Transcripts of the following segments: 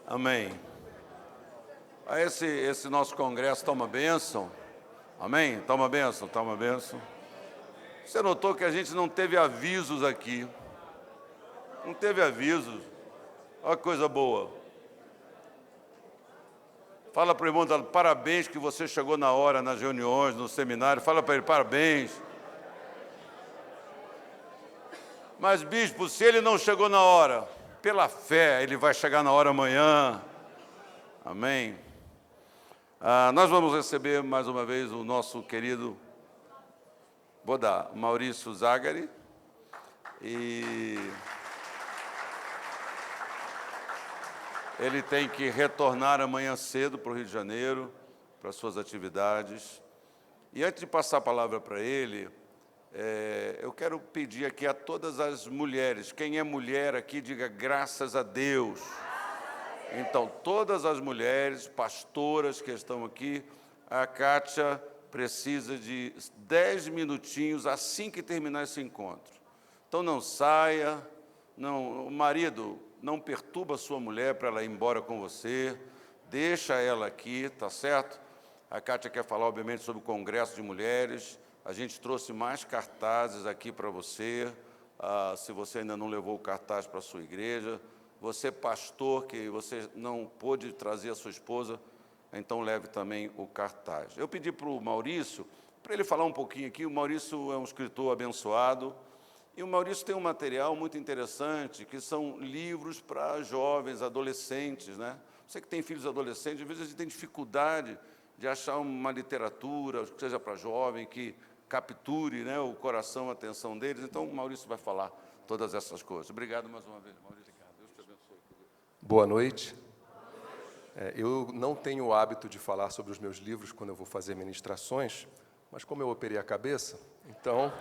Amém. Esse nosso congresso toma bênção. Amém? Toma bênção, toma bênção. Você notou que a gente não teve avisos aqui. Não teve avisos. Olha que coisa boa. Fala para o irmão, parabéns que você chegou na hora nas reuniões, no seminário. Fala para ele, parabéns. Mas, bispo, se ele não chegou na hora, pela fé, ele vai chegar na hora amanhã. Amém? Nós vamos receber mais uma vez o nosso querido, Maurício Zagari. E ele tem que retornar amanhã cedo para o Rio de Janeiro, para suas atividades. E antes de passar a palavra para ele, eu quero pedir aqui a todas as mulheres, quem é mulher aqui, diga graças a Deus. Então, todas as mulheres, pastoras que estão aqui, a Kátia precisa de 10 minutinhos assim que terminar esse encontro. Então, não saia, o marido não perturba a sua mulher para ela ir embora com você, deixa ela aqui, tá certo? A Kátia quer falar, obviamente, sobre o Congresso de Mulheres. A gente trouxe mais cartazes aqui para você, se você ainda não levou o cartaz para a sua igreja. Você, pastor, que você não pôde trazer a sua esposa, então leve também o cartaz. Eu pedi para o Maurício, para ele falar um pouquinho aqui. O Maurício é um escritor abençoado, e o Maurício tem um material muito interessante, que são livros para jovens, adolescentes, né? Você que tem filhos adolescentes, às vezes a gente tem dificuldade de achar uma literatura, que seja para jovem, que capture, né, o coração, a atenção deles. Então, o Maurício vai falar todas essas coisas. Obrigado mais uma vez, Maurício. Deus te abençoe. Boa noite. Eu não tenho o hábito de falar sobre os meus livros quando eu vou fazer ministrações, mas como eu operei a cabeça, então...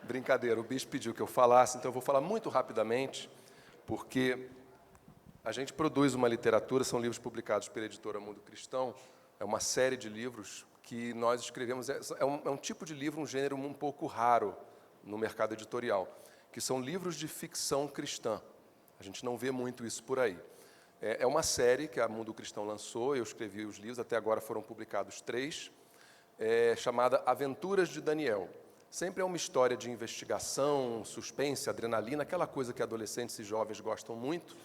Brincadeira, o bispo pediu que eu falasse, então eu vou falar muito rapidamente, porque a gente produz uma literatura, são livros publicados pela editora Mundo Cristão, é uma série de livros que nós escrevemos, é um tipo de livro, um gênero um pouco raro no mercado editorial, que são livros de ficção cristã. A gente não vê muito isso por aí. É uma série que a Mundo Cristão lançou, eu escrevi os livros, até agora foram publicados 3, chamada Aventuras de Daniel. Sempre é uma história de investigação, suspense, adrenalina, aquela coisa que adolescentes e jovens gostam muito,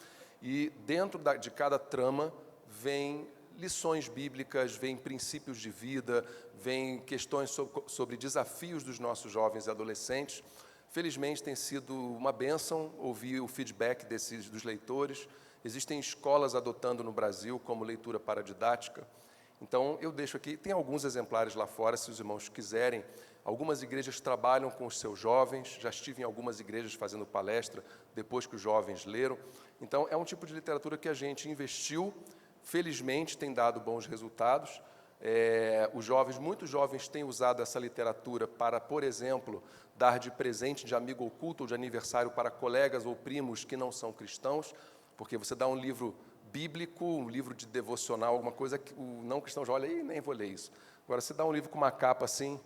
e dentro de cada trama vem lições bíblicas, vem princípios de vida, vem questões sobre desafios dos nossos jovens e adolescentes. Felizmente tem sido uma bênção ouvir o feedback dos leitores. Existem escolas adotando no Brasil como leitura paradidática. Então, eu deixo aqui, tem alguns exemplares lá fora, se os irmãos quiserem. Algumas igrejas trabalham com os seus jovens, já estive em algumas igrejas fazendo palestra, depois que os jovens leram. Então, é um tipo de literatura que a gente investiu, felizmente tem dado bons resultados. Muitos jovens têm usado essa literatura para, por exemplo, dar de presente de amigo oculto ou de aniversário para colegas ou primos que não são cristãos, porque você dá um livro bíblico, um livro de devocional, alguma coisa que o não cristão já olha, nem vou ler isso. Agora, você dá um livro com uma capa assim,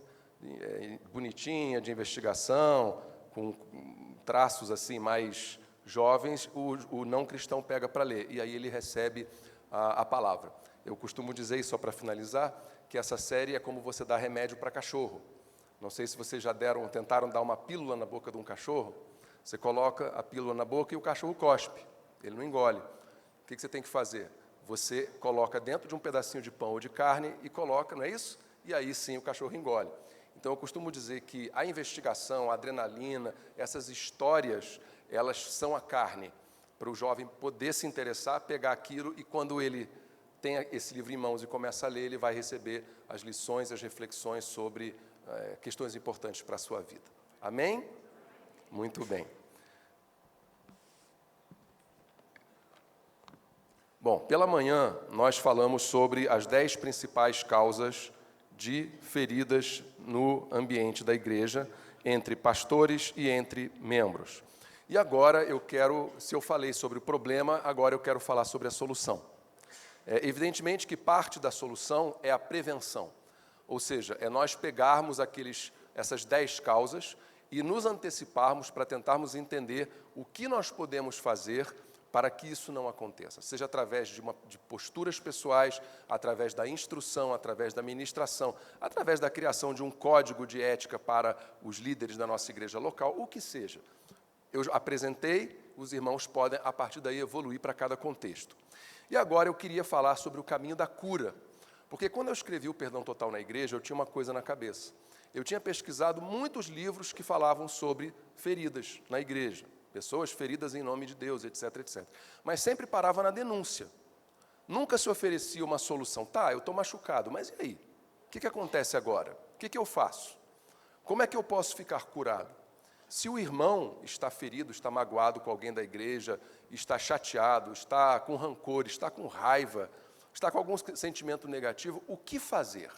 bonitinha, de investigação, com traços assim mais jovens, o não cristão pega para ler, e aí ele recebe a palavra. Eu costumo dizer, só para finalizar, que essa série é como você dá remédio para cachorro. Não sei se vocês já tentaram dar uma pílula na boca de um cachorro. Você coloca a pílula na boca e o cachorro cospe, ele não engole. O que você tem que fazer? Você coloca dentro de um pedacinho de pão ou de carne e coloca, não é isso? E aí sim o cachorro engole. Então eu costumo dizer que a investigação, a adrenalina, essas histórias, elas são a carne, para o jovem poder se interessar, pegar aquilo e quando ele tem esse livro em mãos e começa a ler, ele vai receber as lições, as reflexões sobre questões importantes para a sua vida. Amém? Muito bem. Bom, pela manhã nós falamos sobre as 10 principais causas de feridas no ambiente da igreja, entre pastores e entre membros. E agora se eu falei sobre o problema, agora eu quero falar sobre a solução. Evidentemente que parte da solução é a prevenção, ou seja, é nós pegarmos essas 10 causas e nos anteciparmos para tentarmos entender o que nós podemos fazer para que isso não aconteça, seja através de posturas pessoais, através da instrução, através da ministração, através da criação de um código de ética para os líderes da nossa igreja local, o que seja. Eu apresentei, os irmãos podem, a partir daí, evoluir para cada contexto. E agora eu queria falar sobre o caminho da cura, porque quando eu escrevi o Perdão Total na igreja, eu tinha uma coisa na cabeça. Eu tinha pesquisado muitos livros que falavam sobre feridas na igreja, pessoas feridas em nome de Deus, etc, etc. Mas sempre parava na denúncia. Nunca se oferecia uma solução. Tá, eu estou machucado, mas e aí? O que acontece agora? O que eu faço? Como é que eu posso ficar curado? Se o irmão está ferido, está magoado com alguém da igreja, está chateado, está com rancor, está com raiva, está com algum sentimento negativo, o que fazer?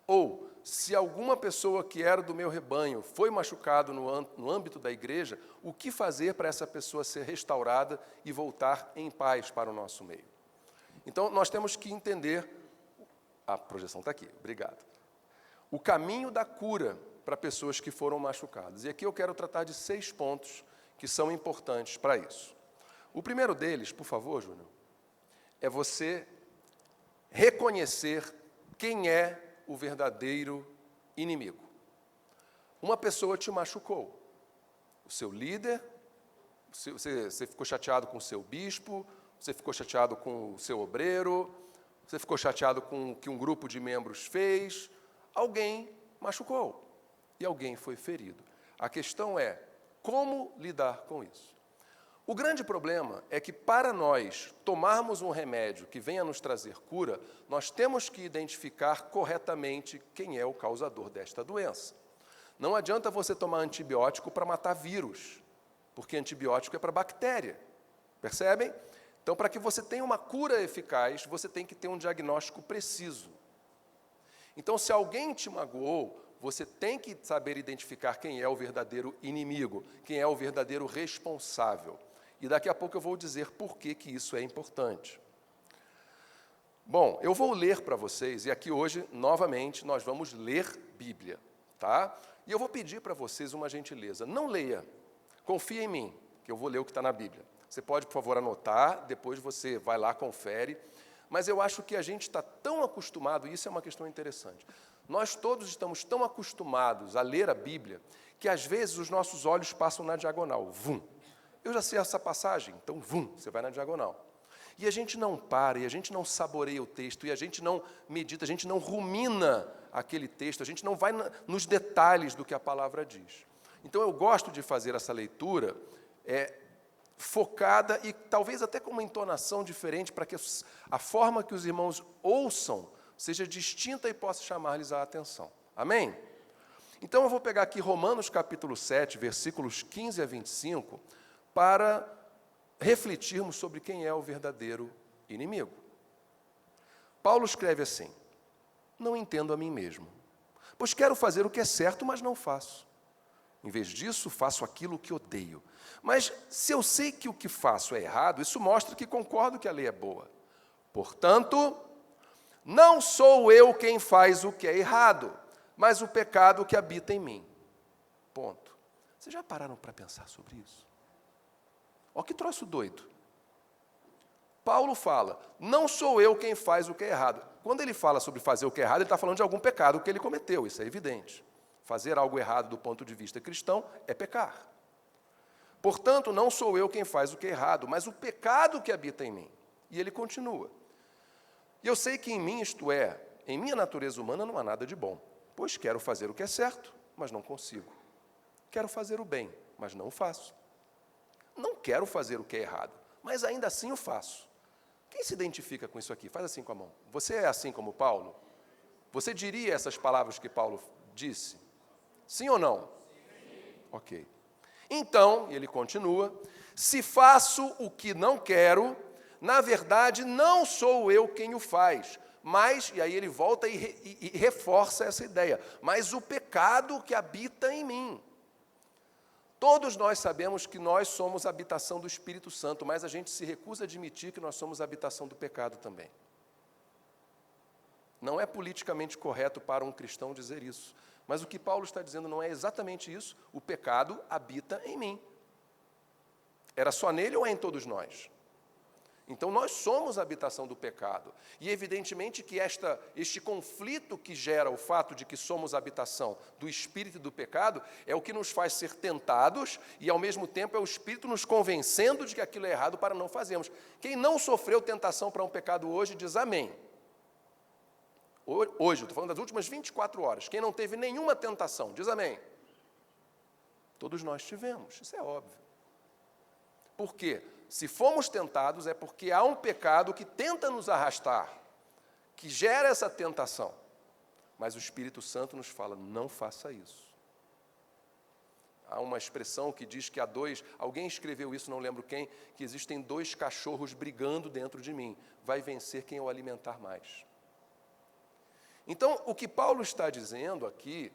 Ou, se alguma pessoa que era do meu rebanho foi machucado no âmbito da igreja, o que fazer para essa pessoa ser restaurada e voltar em paz para o nosso meio? Então, nós temos que entender, a projeção está aqui, obrigado, o caminho da cura para pessoas que foram machucadas. E aqui eu quero tratar de 6 pontos que são importantes para isso. O primeiro deles, por favor, Júnior, é você reconhecer quem é o verdadeiro inimigo. Uma pessoa te machucou. O seu líder, você ficou chateado com o seu bispo, você ficou chateado com o seu obreiro, você ficou chateado com o que um grupo de membros fez, alguém machucou e alguém foi ferido. A questão é como lidar com isso. O grande problema é que, para nós tomarmos um remédio que venha nos trazer cura, nós temos que identificar corretamente quem é o causador desta doença. Não adianta você tomar antibiótico para matar vírus, porque antibiótico é para bactéria, percebem? Então, para que você tenha uma cura eficaz, você tem que ter um diagnóstico preciso. Então, se alguém te magoou, você tem que saber identificar quem é o verdadeiro inimigo, quem é o verdadeiro responsável. E daqui a pouco eu vou dizer por que isso é importante. Bom, eu vou ler para vocês, e aqui hoje, novamente, nós vamos ler Bíblia, tá? E eu vou pedir para vocês uma gentileza. Não leia, confia em mim, que eu vou ler o que está na Bíblia. Você pode, por favor, anotar, depois você vai lá, confere. Mas eu acho que a gente está tão acostumado, e isso é uma questão interessante, nós todos estamos tão acostumados a ler a Bíblia, que às vezes os nossos olhos passam na diagonal, vum. Eu já sei essa passagem, então vum, você vai na diagonal. E a gente não para, e a gente não saboreia o texto, e a gente não medita, a gente não rumina aquele texto, a gente não vai nos detalhes do que a palavra diz. Então eu gosto de fazer essa leitura focada e talvez até com uma entonação diferente, para que a forma que os irmãos ouçam seja distinta e possa chamar-lhes a atenção. Amém? Então eu vou pegar aqui Romanos capítulo 7, versículos 15 a 25, para refletirmos sobre quem é o verdadeiro inimigo. Paulo escreve assim: não entendo a mim mesmo, pois quero fazer o que é certo, mas não faço. Em vez disso, faço aquilo que odeio. Mas se eu sei que o que faço é errado, isso mostra que concordo que a lei é boa. Portanto, não sou eu quem faz o que é errado, mas o pecado que habita em mim. Ponto. Vocês já pararam para pensar sobre isso? Olha que troço doido. Paulo fala, não sou eu quem faz o que é errado. Quando ele fala sobre fazer o que é errado, ele está falando de algum pecado que ele cometeu, isso é evidente. Fazer algo errado do ponto de vista cristão é pecar. Portanto, não sou eu quem faz o que é errado, mas o pecado que habita em mim. E ele continua. E eu sei que em mim, isto é, em minha natureza humana não há nada de bom, pois quero fazer o que é certo, mas não consigo. Quero fazer o bem, mas não o faço. Não quero fazer o que é errado, mas ainda assim o faço. Quem se identifica com isso aqui? Faz assim com a mão. Você é assim como Paulo? Você diria essas palavras que Paulo disse? Sim ou não? Sim. Ok. Então, e ele continua, se faço o que não quero, na verdade não sou eu quem o faz, mas, e aí ele volta e reforça essa ideia, mas o pecado que habita em mim. Todos nós sabemos que nós somos a habitação do Espírito Santo, mas a gente se recusa a admitir que nós somos a habitação do pecado também. Não é politicamente correto para um cristão dizer isso, mas o que Paulo está dizendo não é exatamente isso, o pecado habita em mim. Era só nele ou é em todos nós? Então, nós somos a habitação do pecado. E, evidentemente, que este conflito que gera o fato de que somos a habitação do espírito e do pecado é o que nos faz ser tentados e, ao mesmo tempo, é o espírito nos convencendo de que aquilo é errado para não fazermos. Quem não sofreu tentação para um pecado hoje, diz amém. Hoje, eu estou falando das últimas 24 horas. Quem não teve nenhuma tentação, diz amém. Todos nós tivemos, isso é óbvio. Por quê? Se fomos tentados, é porque há um pecado que tenta nos arrastar, que gera essa tentação. Mas o Espírito Santo nos fala, não faça isso. Há uma expressão que diz que há alguém escreveu isso, não lembro quem, que existem 2 cachorros brigando dentro de mim. Vai vencer quem eu alimentar mais. Então, o que Paulo está dizendo aqui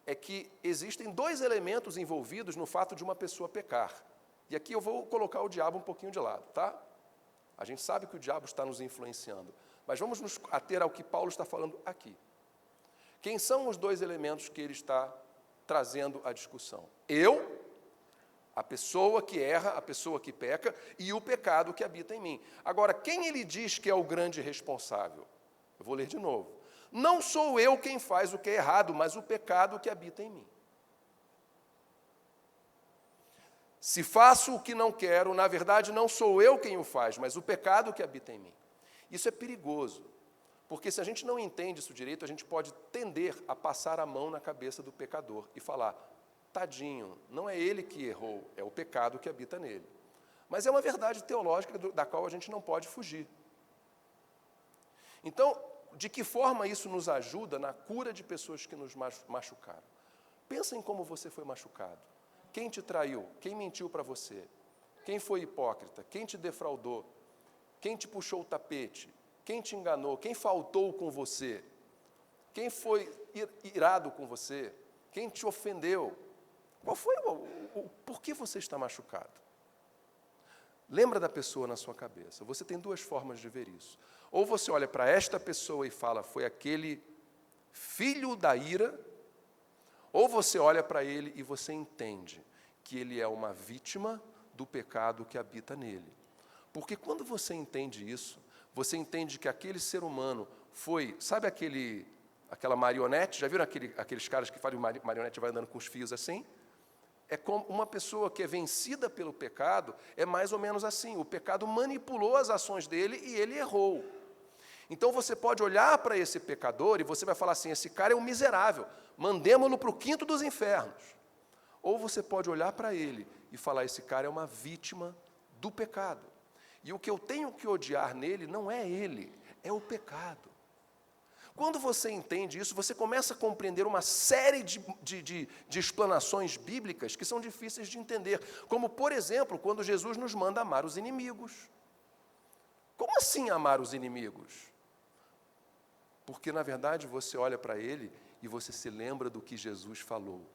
é que existem 2 elementos envolvidos no fato de uma pessoa pecar. E aqui eu vou colocar o diabo um pouquinho de lado, tá? A gente sabe que o diabo está nos influenciando, mas vamos nos ater ao que Paulo está falando aqui. Quem são os 2 elementos que ele está trazendo à discussão? Eu, a pessoa que erra, a pessoa que peca, e o pecado que habita em mim. Agora, quem ele diz que é o grande responsável? Eu vou ler de novo. Não sou eu quem faz o que é errado, mas o pecado que habita em mim. Se faço o que não quero, na verdade não sou eu quem o faz, mas o pecado que habita em mim. Isso é perigoso, porque se a gente não entende isso direito, a gente pode tender a passar a mão na cabeça do pecador e falar, tadinho, não é ele que errou, é o pecado que habita nele. Mas é uma verdade teológica da qual a gente não pode fugir. Então, de que forma isso nos ajuda na cura de pessoas que nos machucaram? Pensa em como você foi machucado. Quem te traiu? Quem mentiu para você? Quem foi hipócrita? Quem te defraudou? Quem te puxou o tapete? Quem te enganou? Quem faltou com você? Quem foi irado com você? Quem te ofendeu? Qual foi por que você está machucado? Lembra da pessoa na sua cabeça. Você tem 2 formas de ver isso. Ou você olha para esta pessoa e fala, foi aquele filho da ira, ou você olha para ele e você entende que ele é uma vítima do pecado que habita nele. Porque quando você entende isso, você entende que aquele ser humano foi, sabe aquela marionete? Já viram aqueles caras que fazem marionete e vai andando com os fios assim? É como uma pessoa que é vencida pelo pecado, é mais ou menos assim. O pecado manipulou as ações dele e ele errou. Então você pode olhar para esse pecador e você vai falar assim, esse cara é um miserável, mandemo-lo para o quinto dos infernos. Ou você pode olhar para ele e falar, esse cara é uma vítima do pecado. E o que eu tenho que odiar nele não é ele, é o pecado. Quando você entende isso, você começa a compreender uma série de explanações bíblicas que são difíceis de entender. Como, por exemplo, quando Jesus nos manda amar os inimigos. Como assim amar os inimigos? Porque, na verdade, você olha para ele e você se lembra do que Jesus falou.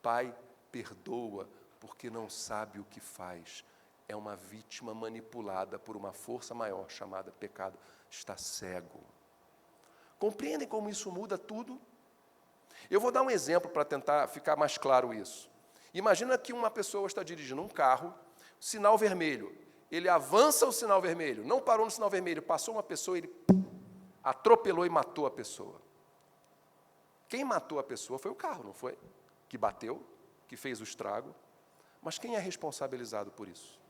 Pai, perdoa, porque não sabe o que faz. É uma vítima manipulada por uma força maior chamada pecado. Está cego. Compreendem como isso muda tudo? Eu vou dar um exemplo para tentar ficar mais claro isso. Imagina que uma pessoa está dirigindo um carro, sinal vermelho. Ele avança o sinal vermelho, não parou no sinal vermelho, passou uma pessoa, ele atropelou e matou a pessoa. Quem matou a pessoa foi o carro, não foi? Que bateu, que fez o estrago. Mas quem é responsabilizado por isso?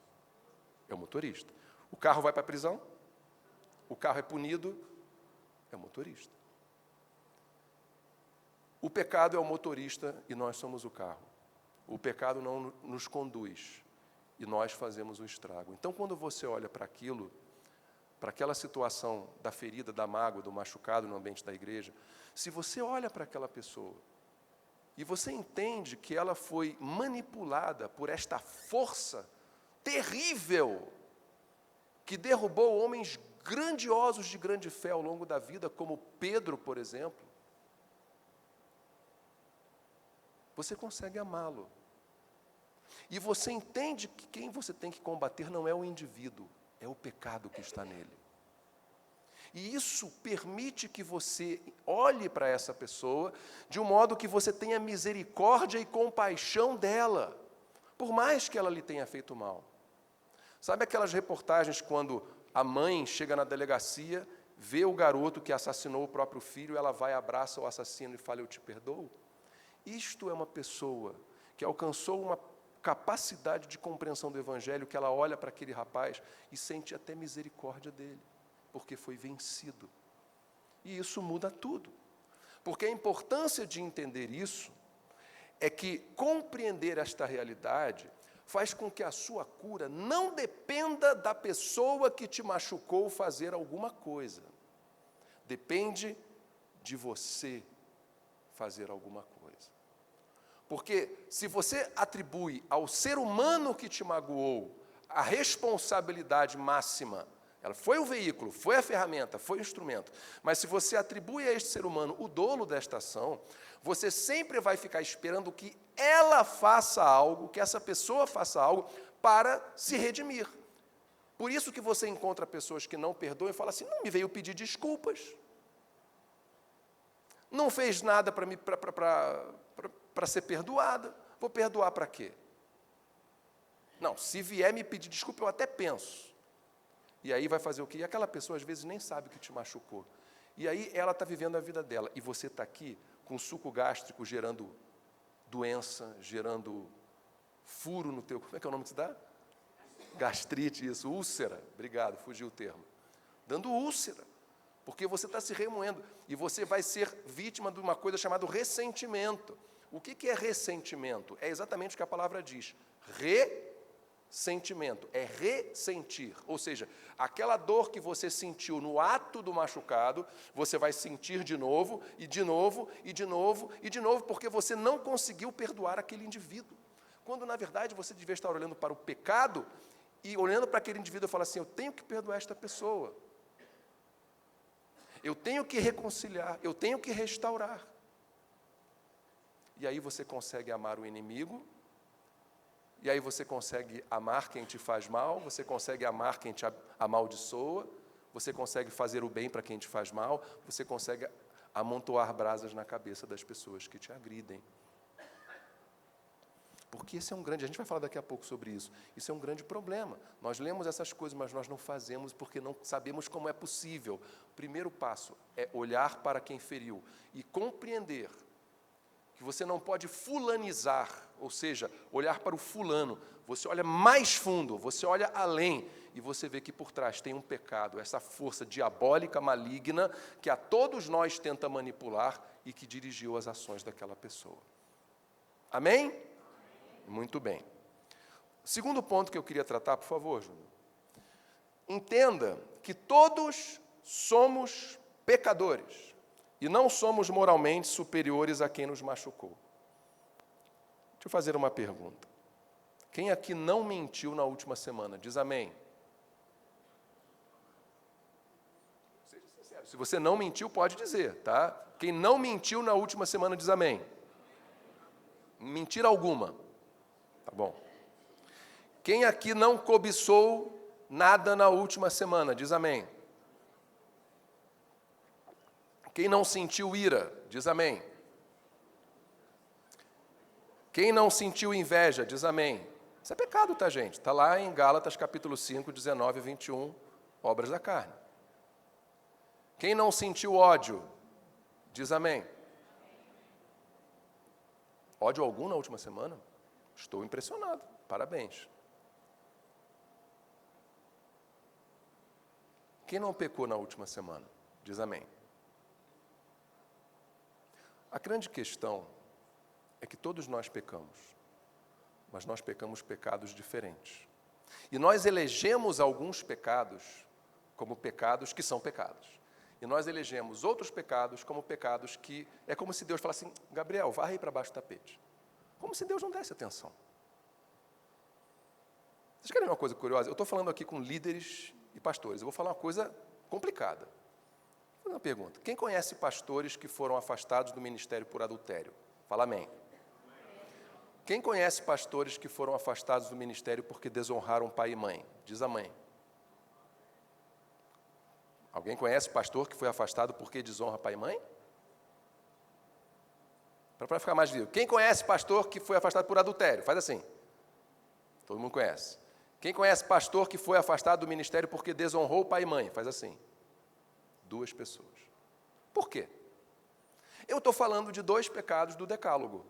É o motorista. O carro vai para a prisão? O carro é punido? É o motorista. O pecado é o motorista e nós somos o carro. O pecado não nos conduz e nós fazemos o estrago. Então, quando você olha para aquilo, para aquela situação da ferida, da mágoa, do machucado no ambiente da igreja, se você olha para aquela pessoa e você entende que ela foi manipulada por esta força terrível que derrubou homens grandiosos de grande fé ao longo da vida, como Pedro, por exemplo, você consegue amá-lo. E você entende que quem você tem que combater não é o indivíduo, é o pecado que está nele. E isso permite que você olhe para essa pessoa de um modo que você tenha misericórdia e compaixão dela, por mais que ela lhe tenha feito mal. Sabe aquelas reportagens quando a mãe chega na delegacia, vê o garoto que assassinou o próprio filho, ela vai, abraça o assassino e fala, eu te perdoo? Isto é uma pessoa que alcançou uma capacidade de compreensão do Evangelho, que ela olha para aquele rapaz e sente até misericórdia dele, porque foi vencido. E isso muda tudo. Porque a importância de entender isso é que compreender esta realidade faz com que a sua cura não dependa da pessoa que te machucou fazer alguma coisa. Depende de você fazer alguma coisa. Porque se você atribui ao ser humano que te magoou a responsabilidade máxima, ela foi o veículo, foi a ferramenta, foi o instrumento, mas se você atribui a este ser humano o dolo desta ação, você sempre vai ficar esperando que ela faça algo, que essa pessoa faça algo para se redimir. Por isso que você encontra pessoas que não perdoam e falam assim, não me veio pedir desculpas, não fez nada para ser perdoada, vou perdoar para quê? Não, se vier me pedir desculpa, eu até penso. E aí vai fazer o quê? E aquela pessoa, às vezes, nem sabe que te machucou. E aí ela está vivendo a vida dela. E você está aqui com suco gástrico gerando doença, gerando furo no teu... Como é que é o nome que se dá? Gastrite, isso, úlcera. Obrigado, fugiu o termo. Dando úlcera. Porque você está se remoendo. E você vai ser vítima de uma coisa chamada ressentimento. O que é ressentimento? É exatamente o que a palavra diz. Ressentimento. É ressentir. Ou seja, aquela dor que você sentiu no ato do machucado, você vai sentir de novo, e de novo, e de novo, e de novo, porque você não conseguiu perdoar aquele indivíduo. Quando, na verdade, você devia estar olhando para o pecado e olhando para aquele indivíduo e falar assim, eu tenho que perdoar esta pessoa. Eu tenho que reconciliar, eu tenho que restaurar. E aí você consegue amar o inimigo, e aí você consegue amar quem te faz mal, você consegue amar quem te amaldiçoa, você consegue fazer o bem para quem te faz mal, você consegue amontoar brasas na cabeça das pessoas que te agridem. Porque esse é um grande, a gente vai falar daqui a pouco sobre isso, isso é um grande problema. Nós lemos essas coisas, mas nós não fazemos porque não sabemos como é possível. O primeiro passo é olhar para quem feriu e compreender que você não pode fulanizar, ou seja, olhar para o fulano. Você olha mais fundo, você olha além e você vê que por trás tem um pecado, essa força diabólica, maligna, que a todos nós tenta manipular e que dirigiu as ações daquela pessoa. Amém? Muito bem. Segundo ponto que eu queria tratar, por favor, Júnior. Entenda que todos somos pecadores e não somos moralmente superiores a quem nos machucou. Deixa eu fazer uma pergunta. Quem aqui não mentiu na última semana? Diz amém. Seja sincero. Se você não mentiu, pode dizer, tá? Quem não mentiu na última semana, diz amém. Mentira alguma. Tá bom. Quem aqui não cobiçou nada na última semana? Diz amém. Quem não sentiu ira? Diz amém. Quem não sentiu inveja? Diz amém. Isso é pecado, tá, gente? Está lá em Gálatas, capítulo 5, 19 e 21, obras da carne. Quem não sentiu ódio? Diz amém. Ódio algum na última semana? Estou impressionado. Parabéns. Quem não pecou na última semana? Diz amém. A grande questão é que todos nós pecamos, mas nós pecamos pecados diferentes. E nós elegemos alguns pecados como pecados que são pecados. E nós elegemos outros pecados como pecados que... É como se Deus falasse assim, Gabriel, varre aí para baixo do tapete. Como se Deus não desse atenção. Vocês querem uma coisa curiosa? Eu estou falando aqui com líderes e pastores. Eu vou falar uma coisa complicada. Vou fazer uma pergunta. Quem conhece pastores que foram afastados do ministério por adultério? Fala amém. Quem conhece pastores que foram afastados do ministério porque desonraram pai e mãe? Diz amém. Alguém conhece pastor que foi afastado porque desonra pai e mãe? Para ficar mais vivo. Quem conhece pastor que foi afastado por adultério? Faz assim. Todo mundo conhece. Quem conhece pastor que foi afastado do ministério porque desonrou pai e mãe? Faz assim. 2 pessoas. Por quê? Eu estou falando de 2 pecados do decálogo.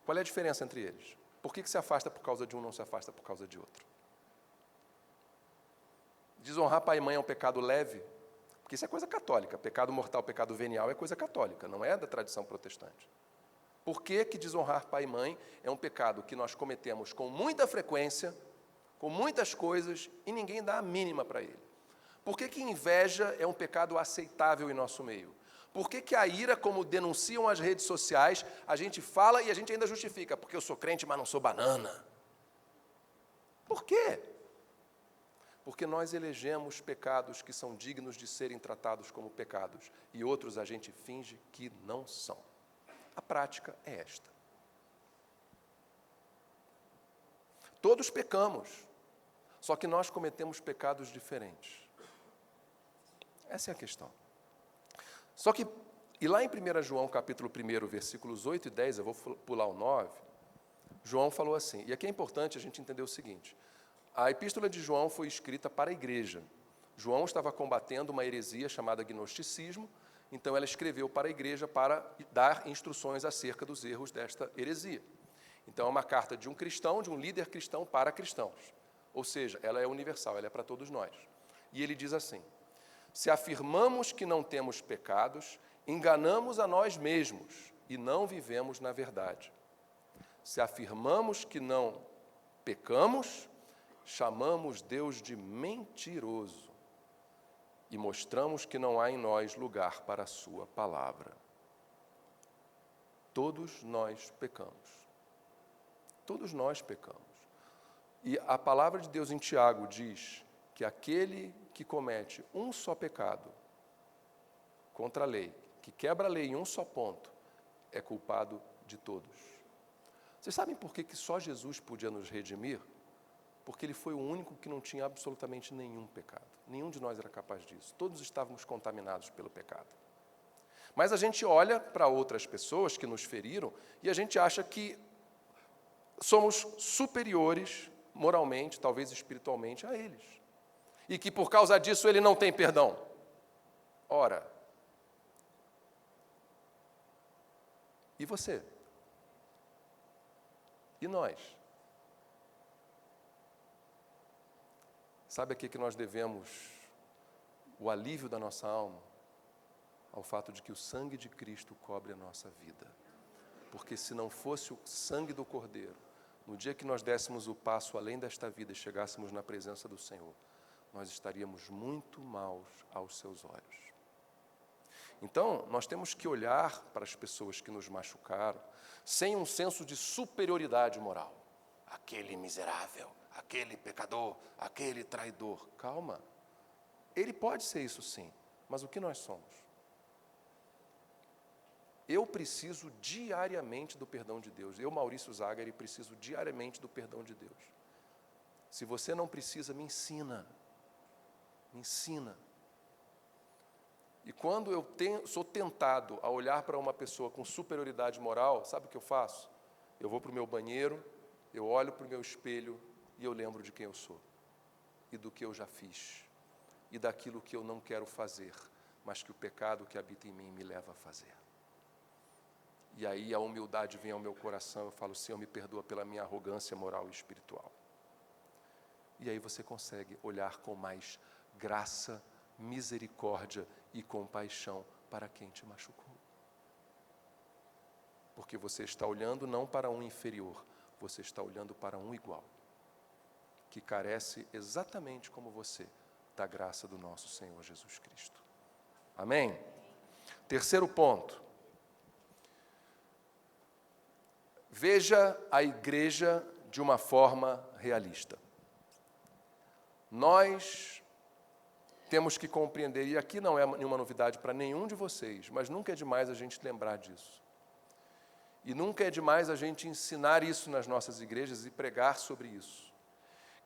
Qual é a diferença entre eles? Por que se afasta por causa de um, não se afasta por causa de outro? Desonrar pai e mãe é um pecado leve? Porque isso é coisa católica. Pecado mortal, pecado venial é coisa católica, não é da tradição protestante. Por que desonrar pai e mãe é um pecado que nós cometemos com muita frequência, com muitas coisas, e ninguém dá a mínima para ele? Por que inveja é um pecado aceitável em nosso meio? Por que a ira, como denunciam as redes sociais, a gente fala e a gente ainda justifica? Porque eu sou crente, mas não sou banana. Por quê? Porque nós elegemos pecados que são dignos de serem tratados como pecados, e outros a gente finge que não são. A prática é esta. Todos pecamos, só que nós cometemos pecados diferentes. Essa é a questão. Só que, e lá em 1 João, capítulo 1, versículos 8 e 10, eu vou pular o 9, João falou assim, e aqui é importante a gente entender o seguinte, a epístola de João foi escrita para a igreja. João estava combatendo uma heresia chamada gnosticismo, então ela escreveu para a igreja para dar instruções acerca dos erros desta heresia. Então é uma carta de um cristão, de um líder cristão para cristãos. Ou seja, ela é universal, ela é para todos nós. E ele diz assim, se afirmamos que não temos pecados, enganamos a nós mesmos e não vivemos na verdade. Se afirmamos que não pecamos, chamamos Deus de mentiroso e mostramos que não há em nós lugar para a sua palavra. Todos nós pecamos. Todos nós pecamos. E a palavra de Deus em Tiago diz que aquele que comete um só pecado contra a lei, que quebra a lei em um só ponto, é culpado de todos. Vocês sabem por que só Jesus podia nos redimir? Porque ele foi o único que não tinha absolutamente nenhum pecado. Nenhum de nós era capaz disso. Todos estávamos contaminados pelo pecado. Mas a gente olha para outras pessoas que nos feriram e a gente acha que somos superiores moralmente, talvez espiritualmente, a eles. E que por causa disso ele não tem perdão. Ora, e você? E nós? Sabe a que nós devemos o alívio da nossa alma? Ao fato de que o sangue de Cristo cobre a nossa vida. Porque se não fosse o sangue do Cordeiro, no dia que nós dessemos o passo além desta vida e chegássemos na presença do Senhor, nós estaríamos muito maus aos seus olhos. Então, nós temos que olhar para as pessoas que nos machucaram sem um senso de superioridade moral. Aquele miserável, aquele pecador, aquele traidor. Calma. Ele pode ser isso sim, mas o que nós somos? Eu preciso diariamente do perdão de Deus. Eu, Maurício Zagari, preciso diariamente do perdão de Deus. Se você não precisa, me ensina. Me ensina. E quando eu sou tentado a olhar para uma pessoa com superioridade moral, sabe o que eu faço? Eu vou para o meu banheiro, eu olho para o meu espelho e eu lembro de quem eu sou. E do que eu já fiz. E daquilo que eu não quero fazer, mas que o pecado que habita em mim me leva a fazer. E aí a humildade vem ao meu coração, eu falo, Senhor, me perdoa pela minha arrogância moral e espiritual. E aí você consegue olhar com mais graça, misericórdia e compaixão para quem te machucou. Porque você está olhando não para um inferior, você está olhando para um igual, que carece exatamente como você da graça do nosso Senhor Jesus Cristo. Amém? Terceiro ponto. Veja a igreja de uma forma realista. Nós temos que compreender, e aqui não é nenhuma novidade para nenhum de vocês, mas nunca é demais a gente lembrar disso. E nunca é demais a gente ensinar isso nas nossas igrejas e pregar sobre isso.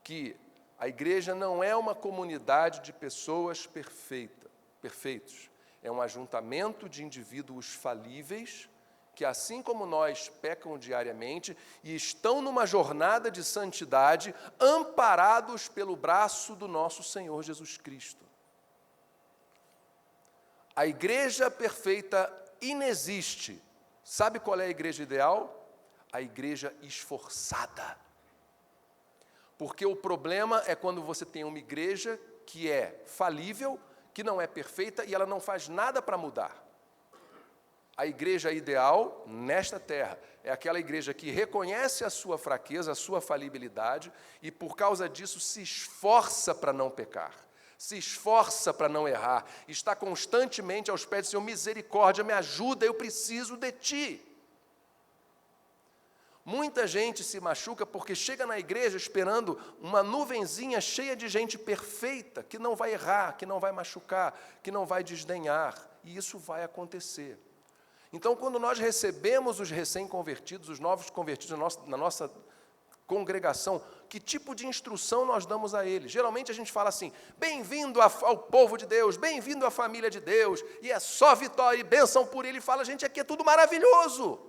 Que a igreja não é uma comunidade de pessoas perfeitos. É um ajuntamento de indivíduos falíveis que assim como nós pecam diariamente e estão numa jornada de santidade, amparados pelo braço do nosso Senhor Jesus Cristo. A igreja perfeita inexiste. Sabe qual é a igreja ideal? A igreja esforçada. Porque o problema é quando você tem uma igreja que é falível, que não é perfeita e ela não faz nada para mudar. A igreja ideal nesta terra é aquela igreja que reconhece a sua fraqueza, a sua falibilidade e por causa disso se esforça para não pecar, se esforça para não errar, está constantemente aos pés do Senhor, misericórdia, me ajuda, eu preciso de Ti. Muita gente se machuca porque chega na igreja esperando uma nuvenzinha cheia de gente perfeita, que não vai errar, que não vai machucar, que não vai desdenhar, e isso vai acontecer. Então, quando nós recebemos os recém-convertidos, os novos convertidos na nossa congregação, que tipo de instrução nós damos a eles? Geralmente a gente fala assim, bem-vindo ao povo de Deus, bem-vindo à família de Deus, e é só vitória e bênção por ele, e fala, gente, aqui é tudo maravilhoso.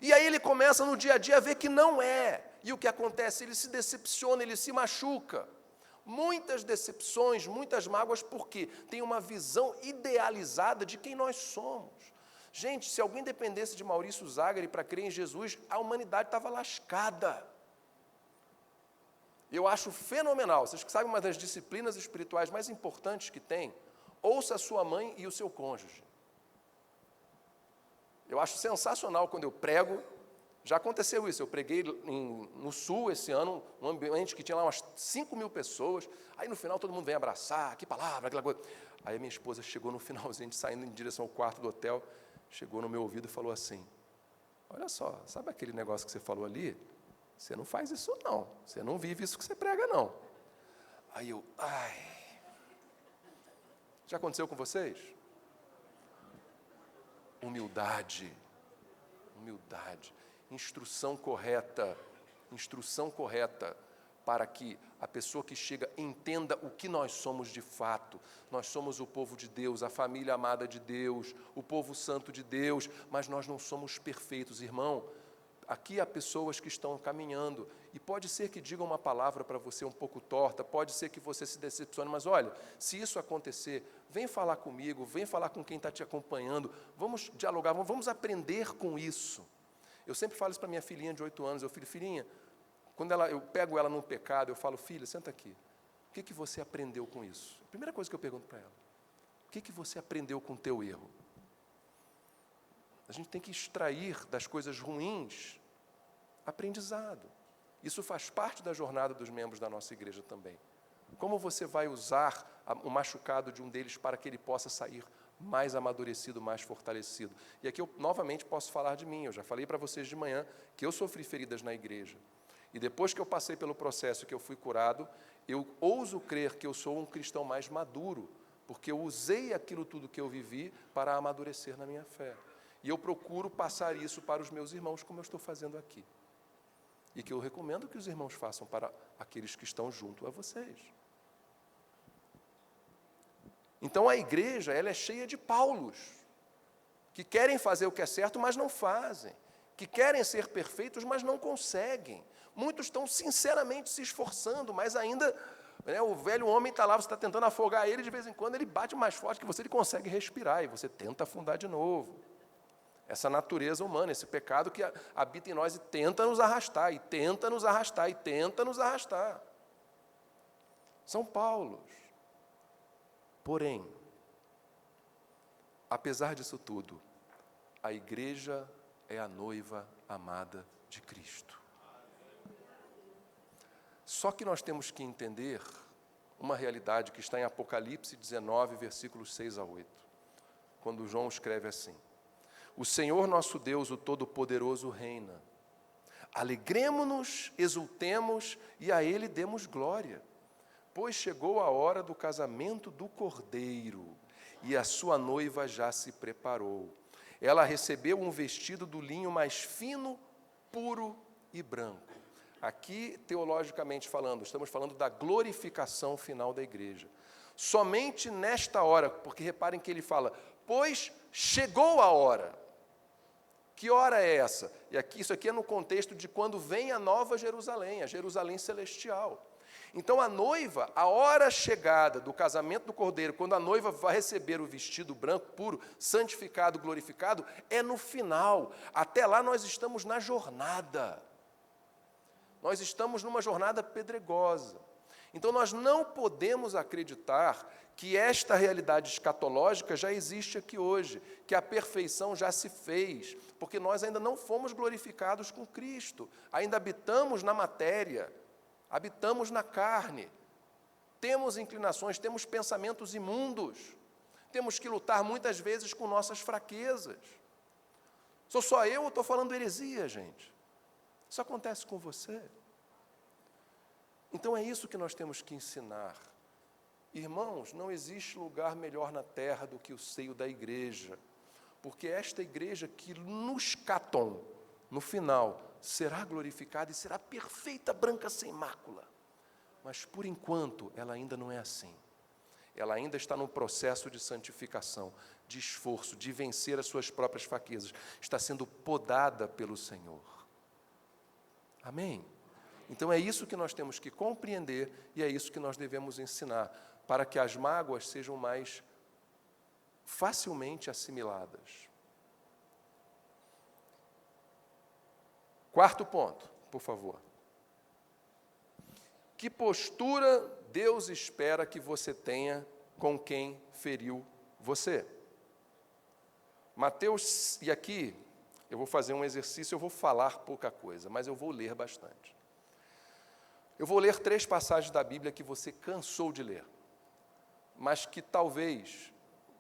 E aí ele começa no dia a dia a ver que não é, e o que acontece? Ele se decepciona, ele se machuca. Muitas decepções, muitas mágoas, porque tem uma visão idealizada de quem nós somos. Gente, se alguém dependesse de Maurício Zagari para crer em Jesus, a humanidade estava lascada. Eu acho fenomenal. Vocês que sabem uma das disciplinas espirituais mais importantes que tem, ouça a sua mãe e o seu cônjuge. Eu acho sensacional quando eu prego. Já aconteceu isso, eu preguei no Sul esse ano, um ambiente que tinha lá umas 5.000 pessoas, aí no final todo mundo vem abraçar, que palavra, aquela coisa. Aí a minha esposa chegou no finalzinho, saindo em direção ao quarto do hotel, chegou no meu ouvido e falou assim, olha só, sabe aquele negócio que você falou ali? Você não faz isso não, você não vive isso que você prega não. Aí eu, já aconteceu com vocês? Humildade. Instrução correta para que a pessoa que chega entenda o que nós somos de fato. Nós somos o povo de Deus, a família amada de Deus, o povo santo de Deus, mas nós não somos perfeitos, irmão. Aqui há pessoas que estão caminhando, e pode ser que digam uma palavra para você um pouco torta, pode ser que você se decepcione, mas olha, se isso acontecer, vem falar comigo, vem falar com quem está te acompanhando, vamos dialogar, vamos aprender com isso. Eu sempre falo isso para minha filhinha de 8 anos, filhinha, quando eu pego ela num pecado, eu falo, filha, senta aqui, o que você aprendeu com isso? A primeira coisa que eu pergunto para ela, o que você aprendeu com o teu erro? A gente tem que extrair das coisas ruins aprendizado. Isso faz parte da jornada dos membros da nossa igreja também. Como você vai usar o machucado de um deles para que ele possa sair mais amadurecido, mais fortalecido? E aqui eu novamente posso falar de mim. Eu já falei para vocês de manhã que eu sofri feridas na igreja. E depois que eu passei pelo processo que eu fui curado, eu ouso crer que eu sou um cristão mais maduro, porque eu usei aquilo tudo que eu vivi para amadurecer na minha fé. E eu procuro passar isso para os meus irmãos, como eu estou fazendo aqui. E que eu recomendo que os irmãos façam para aqueles que estão junto a vocês. Então a igreja, ela é cheia de Paulos, que querem fazer o que é certo, mas não fazem. Que querem ser perfeitos, mas não conseguem. Muitos estão sinceramente se esforçando, mas ainda o velho homem está lá, você está tentando afogar ele, de vez em quando ele bate mais forte que você, ele consegue respirar, e você tenta afundar de novo. Essa natureza humana, esse pecado que habita em nós e tenta nos arrastar, e tenta nos arrastar, e tenta nos arrastar. São Paulos. Porém, apesar disso tudo, a igreja é a noiva amada de Cristo. Só que nós temos que entender uma realidade que está em Apocalipse 19, versículos 6 a 8, quando João escreve assim: o Senhor nosso Deus, o Todo-Poderoso, reina. Alegremo-nos, exultemos e a Ele demos glória, pois chegou a hora do casamento do Cordeiro e a sua noiva já se preparou. Ela recebeu um vestido do linho mais fino, puro e branco. Aqui, teologicamente falando, estamos falando da glorificação final da igreja. Somente nesta hora, porque reparem que ele fala, pois chegou a hora. Que hora é essa? E aqui, isso aqui é no contexto de quando vem a nova Jerusalém, a Jerusalém celestial. Então a noiva, a hora chegada do casamento do Cordeiro, quando a noiva vai receber o vestido branco, puro, santificado, glorificado, é no final. Até lá nós estamos na jornada. Nós estamos numa jornada pedregosa. Então nós não podemos acreditar que esta realidade escatológica já existe aqui hoje, que a perfeição já se fez, porque nós ainda não fomos glorificados com Cristo, ainda habitamos na matéria, habitamos na carne, temos inclinações, temos pensamentos imundos, temos que lutar muitas vezes com nossas fraquezas. Sou só eu ou estou falando heresia, gente? Isso acontece com você. Então é isso que nós temos que ensinar. Irmãos, não existe lugar melhor na terra do que o seio da igreja, porque esta igreja que no escatom, no final, será glorificada e será perfeita, branca, sem mácula. Mas, por enquanto, ela ainda não é assim. Ela ainda está no processo de santificação, de esforço, de vencer as suas próprias fraquezas. Está sendo podada pelo Senhor. Amém? Então, é isso que nós temos que compreender e é isso que nós devemos ensinar, para que as mágoas sejam mais facilmente assimiladas. Quarto ponto, por favor. Que postura Deus espera que você tenha com quem feriu você? Mateus, e aqui eu vou fazer um exercício, eu vou falar pouca coisa, mas eu vou ler bastante. Eu vou ler 3 passagens da Bíblia que você cansou de ler, mas que talvez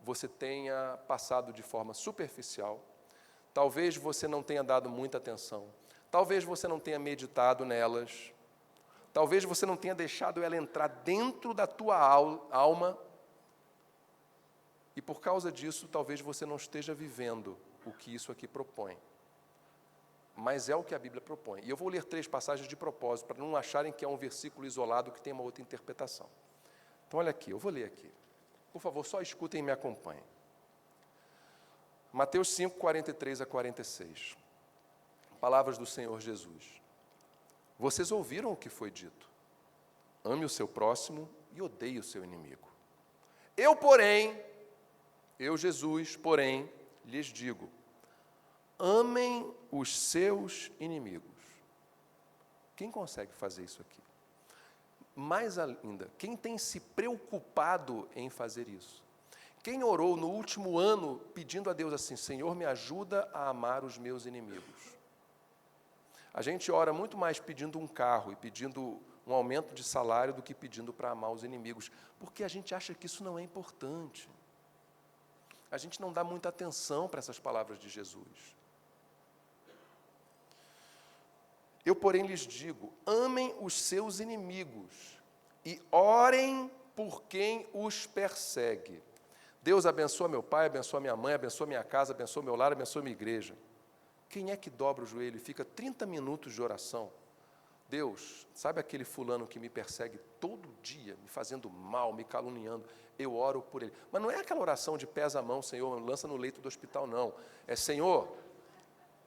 você tenha passado de forma superficial, talvez você não tenha dado muita atenção, talvez você não tenha meditado nelas, talvez você não tenha deixado ela entrar dentro da tua alma, e por causa disso, talvez você não esteja vivendo o que isso aqui propõe. Mas é o que a Bíblia propõe. E eu vou ler 3 passagens de propósito, para não acharem que é um versículo isolado que tem uma outra interpretação. Então, olha aqui, eu vou ler aqui. Por favor, só escutem e me acompanhem. Mateus 5, 43 a 46. Palavras do Senhor Jesus. Vocês ouviram o que foi dito. Ame o seu próximo e odeie o seu inimigo. Eu, Jesus, porém, lhes digo, amem os seus inimigos. Quem consegue fazer isso aqui? Mais ainda, quem tem se preocupado em fazer isso? Quem orou no último ano pedindo a Deus assim, Senhor, me ajuda a amar os meus inimigos? A gente ora muito mais pedindo um carro e pedindo um aumento de salário do que pedindo para amar os inimigos, porque a gente acha que isso não é importante. A gente não dá muita atenção para essas palavras de Jesus. Eu, porém, lhes digo, amem os seus inimigos e orem por quem os persegue. Deus abençoa meu pai, abençoa minha mãe, abençoa minha casa, abençoa meu lar, abençoa minha igreja. Quem é que dobra o joelho e fica 30 minutos de oração? Deus, sabe aquele fulano que me persegue todo dia, me fazendo mal, me caluniando? Eu oro por ele. Mas não é aquela oração de pés à mão, Senhor, lança no leito do hospital, não. É, Senhor,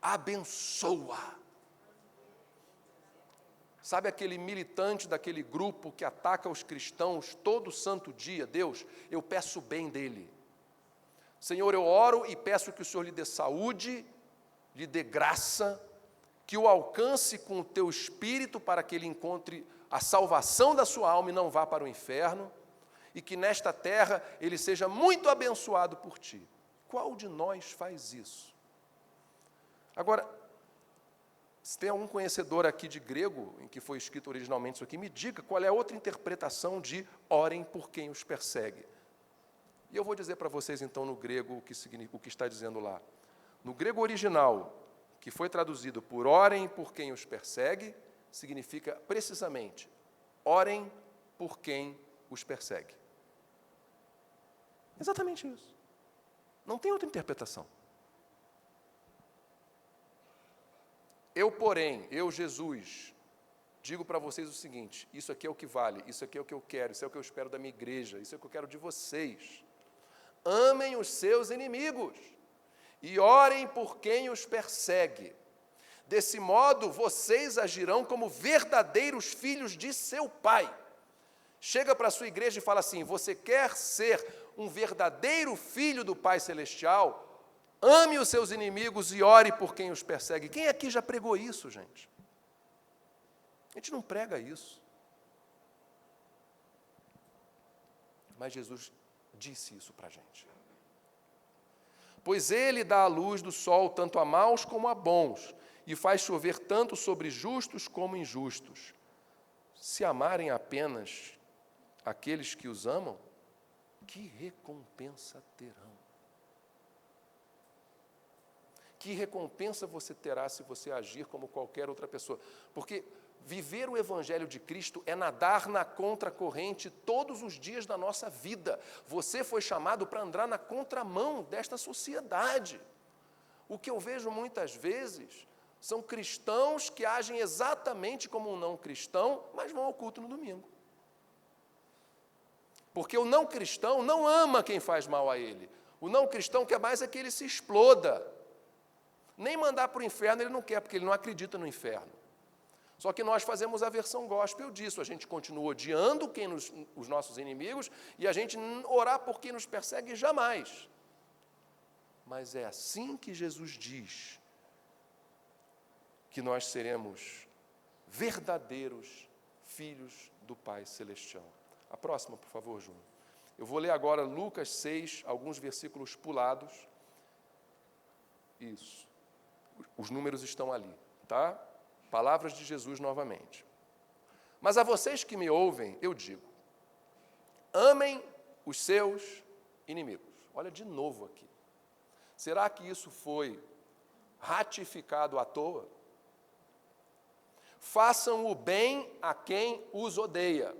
abençoa. Sabe aquele militante daquele grupo que ataca os cristãos todo santo dia? Deus, eu peço o bem dele. Senhor, eu oro e peço que o Senhor lhe dê saúde, lhe dê graça, que o alcance com o teu espírito para que ele encontre a salvação da sua alma e não vá para o inferno, e que nesta terra ele seja muito abençoado por ti. Qual de nós faz isso? Agora, se tem algum conhecedor aqui de grego, em que foi escrito originalmente isso aqui, me diga qual é a outra interpretação de orem por quem os persegue. E eu vou dizer para vocês, então, no grego, o que está dizendo lá. No grego original, que foi traduzido por orem por quem os persegue, significa precisamente, orem por quem os persegue. Exatamente isso. Não tem outra interpretação. Eu, porém, eu, Jesus, digo para vocês o seguinte, isso aqui é o que vale, isso aqui é o que eu quero, isso é o que eu espero da minha igreja, isso é o que eu quero de vocês. Amem os seus inimigos e orem por quem os persegue. Desse modo, vocês agirão como verdadeiros filhos de seu Pai. Chega para a sua igreja e fala assim: você quer ser um verdadeiro filho do Pai Celestial? Ame os seus inimigos e ore por quem os persegue. Quem aqui já pregou isso, gente? A gente não prega isso. Mas Jesus disse isso para a gente. Pois ele dá a luz do sol tanto a maus como a bons, e faz chover tanto sobre justos como injustos. Se amarem apenas aqueles que os amam, que recompensa terão? Que recompensa você terá se você agir como qualquer outra pessoa? Porque viver o Evangelho de Cristo é nadar na contracorrente todos os dias da nossa vida. Você foi chamado para andar na contramão desta sociedade. O que eu vejo muitas vezes são cristãos que agem exatamente como um não cristão, mas vão ao culto no domingo. Porque o não cristão não ama quem faz mal a ele. O não cristão quer mais é que ele se exploda. Nem mandar para o inferno ele não quer, porque ele não acredita no inferno. Só que nós fazemos a versão gospel disso. A gente continua odiando os nossos inimigos e a gente orar por quem nos persegue jamais. Mas é assim que Jesus diz que nós seremos verdadeiros filhos do Pai Celestial. A próxima, por favor, Júnior. Eu vou ler agora Lucas 6, alguns versículos pulados. Isso. Os números estão ali, tá? Palavras de Jesus novamente. Mas a vocês que me ouvem, eu digo: amem os seus inimigos. Olha de novo aqui. Será que isso foi ratificado à toa? Façam o bem a quem os odeia.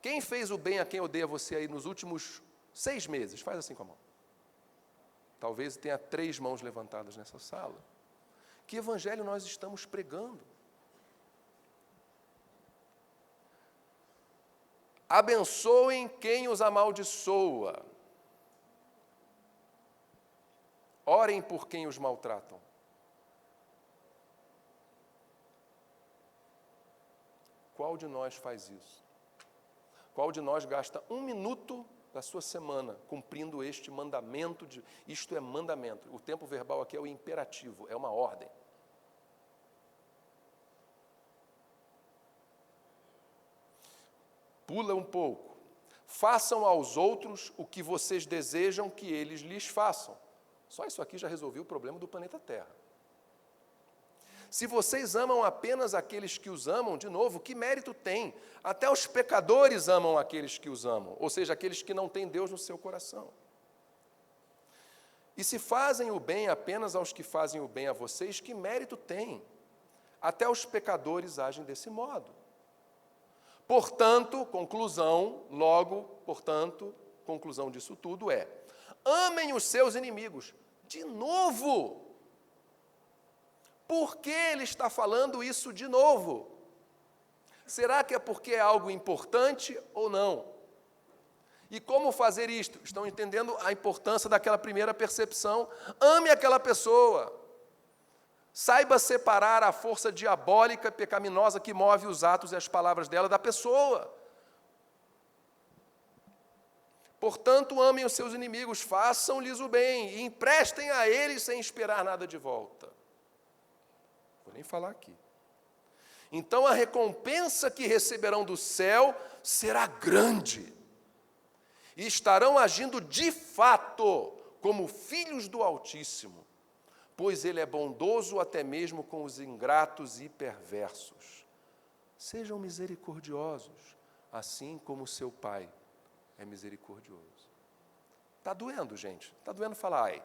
Quem fez o bem a quem odeia você aí nos últimos 6 meses? Faz assim com a mão. Talvez tenha 3 mãos levantadas nessa sala. Que evangelho nós estamos pregando? Abençoem quem os amaldiçoa. Orem por quem os maltratam. Qual de nós faz isso? Qual de nós gasta 1 minuto da sua semana cumprindo este mandamento? Isto é mandamento. O tempo verbal aqui é o imperativo, é uma ordem. Pula um pouco. Façam aos outros o que vocês desejam que eles lhes façam. Só isso aqui já resolveu o problema do planeta Terra. Se vocês amam apenas aqueles que os amam, de novo, que mérito tem? Até os pecadores amam aqueles que os amam, ou seja, aqueles que não têm Deus no seu coração. E se fazem o bem apenas aos que fazem o bem a vocês, que mérito tem? Até os pecadores agem desse modo. Portanto, conclusão disso tudo é: amem os seus inimigos. De novo! Por que ele está falando isso de novo? Será que é porque é algo importante ou não? E como fazer isto? Estão entendendo a importância daquela primeira percepção? Ame aquela pessoa. Saiba separar a força diabólica e pecaminosa que move os atos e as palavras dela da pessoa. Portanto, amem os seus inimigos, façam-lhes o bem e emprestem a eles sem esperar nada de volta. Vou nem falar aqui. Então a recompensa que receberão do céu será grande. E estarão agindo de fato como filhos do Altíssimo, pois Ele é bondoso até mesmo com os ingratos e perversos. Sejam misericordiosos, assim como seu Pai é misericordioso. Está doendo, gente? Está doendo falar ai?